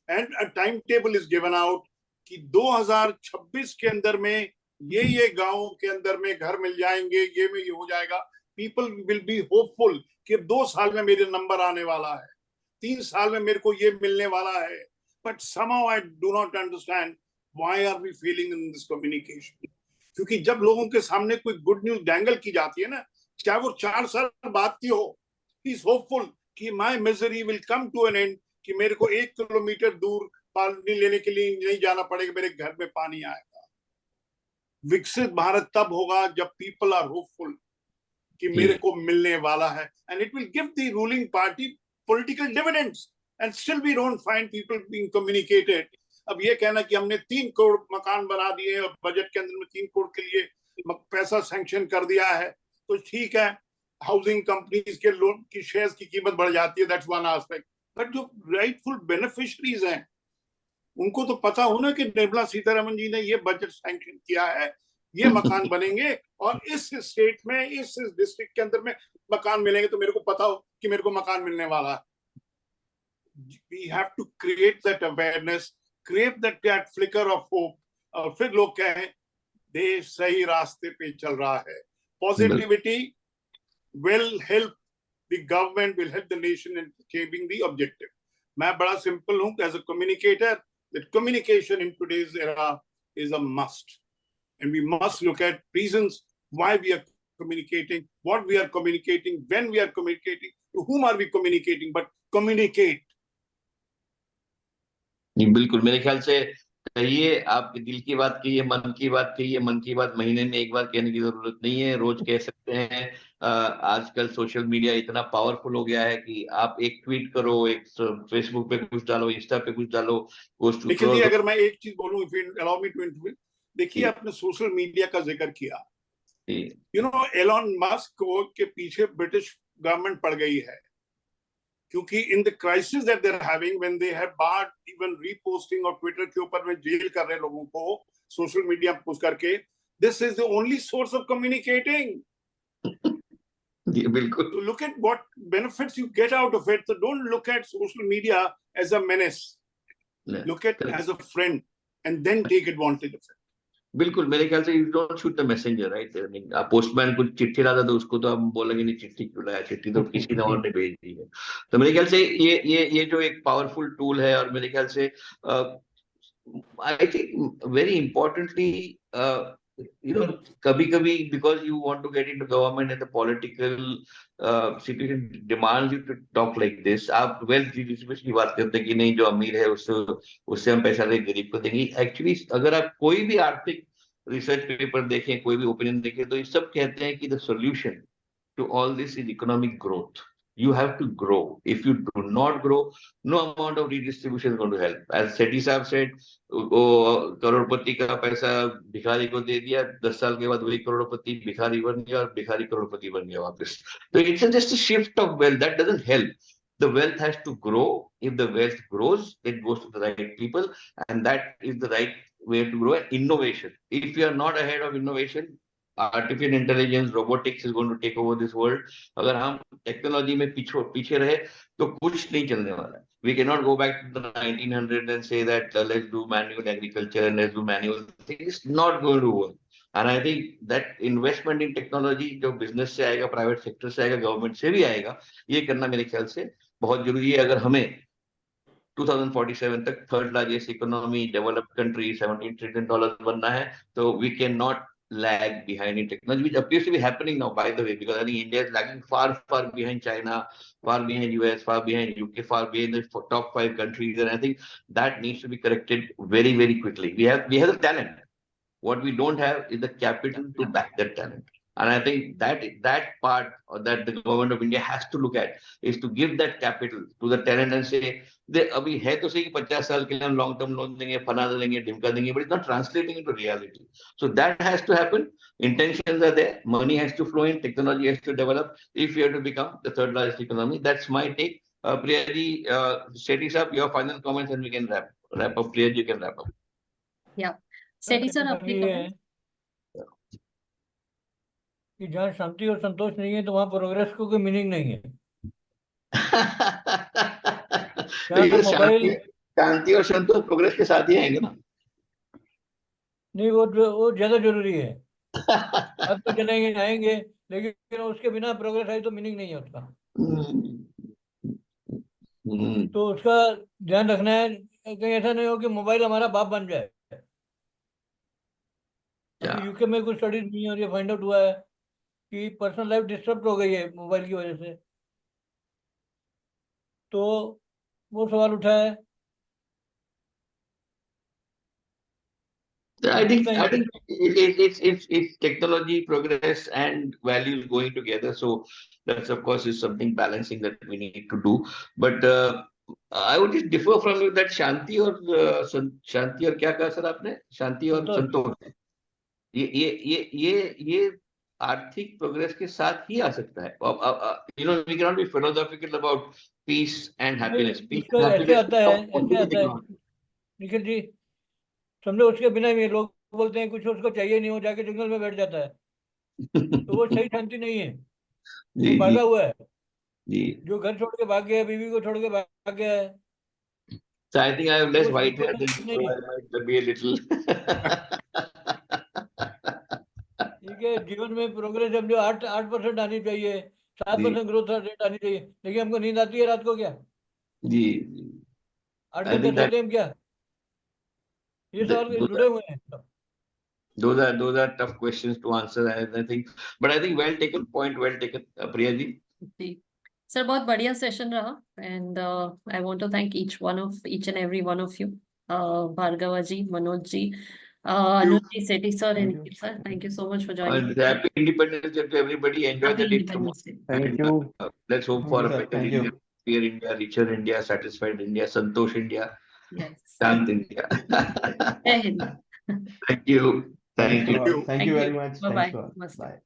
and a timetable is given out कि 2026 के अंदर में ये गांव के अंदर में घर मिल जाएंगे, ये में ये हो जाएगा। People will be hopeful कि 2 साल में मेरे नंबर आने वाला है, 3 साल में मेरे को ये मिलने वाला है। But somehow I do not understand why are we failing in this communication। क्योंकि जब लोगों के सामने कोई गुड न्यूज डैंगल की जाती है ना, चाहे वो 4 साल बाद की हो, he is hopeful कि my misery will come to an end, कि मेरे को 1 किलोमीटर दूर पानी लेने के लिए नहीं जाना पड़ेगा, मेरे घर में पानी आएगा। विकसित भारत तब होगा जब पीपल आर होपफुल कि मेरे को मिलने वाला है, and it will give the ruling party political dividends, and still we don't find people being communicated अब ये कहना कि हमने 3 करोड़ मकान बना दिए और बजट के अंदर में 3 करोड़ के लिए पैसा सैंक्शन कर दिया है, तो ठीक है, हाउसिंग कंपनीज के लोन की शेयर्स की कीमत बढ़ जाती है, दैट्स वन एस्पेक्ट। बट जो राइटफुल बेनिफिशरीज हैं उनको तो पता हो ना कि निर्मला सीतारमण जी ने ये बजट सैंक्शन किया है, ये मकान बनेंगे और इस स्टेट में, इस डिस्ट्रिक्ट के अंदर में मकान मिलेंगे, तो मेरे को पता हो कि मेरे को मकान मिलने वाला है। We have to create that awareness, create that flicker of hope, और फिर लोग कहें देश सही रास्ते पे चल रहा है। Positivity will help the government, will help the nation in achieving the objective. मैं बड़ा सिंपल हूँ as a communicator, that communication in today's era is a must, and we must look at reasons why we are communicating, what we are communicating, when we are communicating, to whom are we communicating, but communicate. बिल्कुल, मेरे ख्याल से कहिए, आपके दिल की बात कहिए, मन की बात कहिए। मन की बात महीने में एक बार कहने की जरूरत नहीं है, रोज कह सकते हैं। आजकल सोशल मीडिया इतना पावरफुल हो गया है कि आप एक ट्वीट करो, एक फेसबुक पे कुछ डालो, इंस्टा पे कुछ डालो, लेकिन ये अगर मैं एक चीज बोलूं, if you allow me to intervene, देखिए आपने सोशल मीडिया का जिक्र किया, यू नो एलन मस्क के पीछे ब्रिटिश गवर्नमेंट पड़ गई है, क्योंकि in the crisis that they are having, when they have barred even reposting और ट्विटर के ऊपर में जेल कर रहे लोगों को सोशल मीडिया पोस्ट करके, this is the only source of communicating. बिल्कुल, तो look at what benefits you get out of it, so don't look at social media as a menace, look at as a friend and then take advantage of it. बिल्कुल, मेरे ख्याल से you don't shoot the messenger, right? आप पोस्टमैन कुछ चिट्ठी लाता तो उसको तो हम बोलेंगे नहीं चिट्ठी क्यों लाया, चिट्ठी तो किसी ने और ने भेज दी है। तो मेरे ख्याल से ये जो एक पावरफुल टूल है, और मेरे ख्याल से I think very importantly, you know, कभी-कभी because you want to get into government and the political situation demands you to talk like this, आप wealth redistribution की बात करते हैं कि नहीं, जो अमीर है उससे हम पैसा लेके गरीब को देंगे। एक्चुअली अगर आप कोई भी आर्थिक रिसर्च पेपर देखें, कोई भी ओपिनियन देखें, तो ये सब कहते हैं कि the solution to all this is economic growth. You have to grow. If you do not grow, no amount of redistribution is going to help. As Sethi Saab said, करोड़पति का पैसा भिखारी को दे दिया, 10 साल के बाद वही करोड़पति भिखारी बन गया और भिखारी करोड़पति बन गया वापस। तो it's just a shift of wealth. That doesn't help. The wealth has to grow. If the wealth grows, it goes to the right people, and that is the right way to grow. And innovation. If you are not ahead of innovation, artificial intelligence, robotics is going to take over this world. अगर हम टेक्नोलॉजी में पीछे रहे तो कुछ नहीं चलने वाला है। We cannot go back to the 1900s and say that let's do manual agriculture and let's do manual things. It's not going to work. And I think that investment in technology जो बिजनेस से आएगा, प्राइवेट सेक्टर से आएगा, गवर्नमेंट से भी आएगा, ये करना मेरे ख्याल से बहुत जरूरी है। अगर हमें 2047 तक third largest economy, developed country, $17 trillion बनना है, तो we can not lag behind in technology, which appears to be happening now, by the way, because I think India is lagging far behind China, far behind US, far behind UK, far behind the top 5 countries, and I think that needs to be corrected very quickly. We have the talent. What we don't have is the capital to back that talent. And I think that part that the government of India has to look at is to give that capital to the talent and say, अभी है तो सही 50 साल के लिए हम लॉन्ग टर्म लोन देंगे, फना देंगे, ढिमका देंगे, but it's not translating into reality. So that has to happen. Intentions are there. Money has to flow in. Technology has to develop. If we have to become the third largest economy, that's my take. Priyaji, Sethi Saab, your final comments and we can wrap up. Priyaji, you can wrap up. Yeah. Sethi sir, आपके comments? कि जहाँ शांति और संतोष नहीं है तो वहाँ प्रोग्रेस को कोई मीनिंग नहीं है। शांति और संतोष प्रोग्रेस के साथ ही आएंगे ना? नहीं, वो ज्यादा जरूरी है। अब तो चलेंगे आएंगे, लेकिन उसके बिना प्रोग्रेस है तो मीनिंग नहीं है उसका। तो उसका ध्यान रखना है, कहीं ऐसा नहीं हो कि मोबाइल हमारा बाप बन जाए। यूके में कुछ स्टडीज हुई और ये फाइंड आउट हुआ है कि पर्सनल लाइफ डिस्टर्ब हो गई है मोबाइल की वजह से। तो वो सवाल उठा है। I think it's technology, progress, and values going together. So that's of course is something balancing that we need to do. But I would just differ from you that शांति और क्या कहा सर आपने, शांति और संतोष। संतोष, ये आर्थिक प्रोग्रेस के साथ ही आ सकता है। You know, we cannot be philosophical about peace and happiness. Peace उसको and ऐसे happiness आता है निखिल जी, समझो उसके बिना भी लोग बोलते हैं कुछ उसको चाहिए नहीं, हो जाके जंगल में बैठ जाता है, तो वो सही शांति नहीं है, वो भागा हुआ है। जी। जो घर छोड़ के भाग गया, बीवी को छोड़ के भाग गया है। So I think I have less वो white hair than Santosh you, so I might be a little. ठीक है, जीवन में प्रोग्रेस समझो 8% आनी चाहिए, 7% ग्रोथ रेट आनी चाहिए, लेकिन हमको नींद आती है रात को क्या? जी 8 I घंटे think that सोते हैं हम क्या? ये सवाल जुड़े हुए हैं सब। those are tough questions to answer, and I think, but I think well taken, point well taken, Priya ji. जी सर, बहुत बढ़िया सेशन रहा, and I want to thank each and every one of you, Bhargava ji, Manoj ji, Anuj ji, Sethi sir, and Nikhil sir, thank you so much for And joining. happy Independence Day to everybody. Enjoy the day tomorrow. Independence Day. Thank you. Let's hope for a sir. better Thank you. India, happier India, richer India, satisfied India, Santosh India, Yes. Shant India. Jai Hind. Thank you. Thank you. Thank you very much. Bye Thanks bye. for. Bye.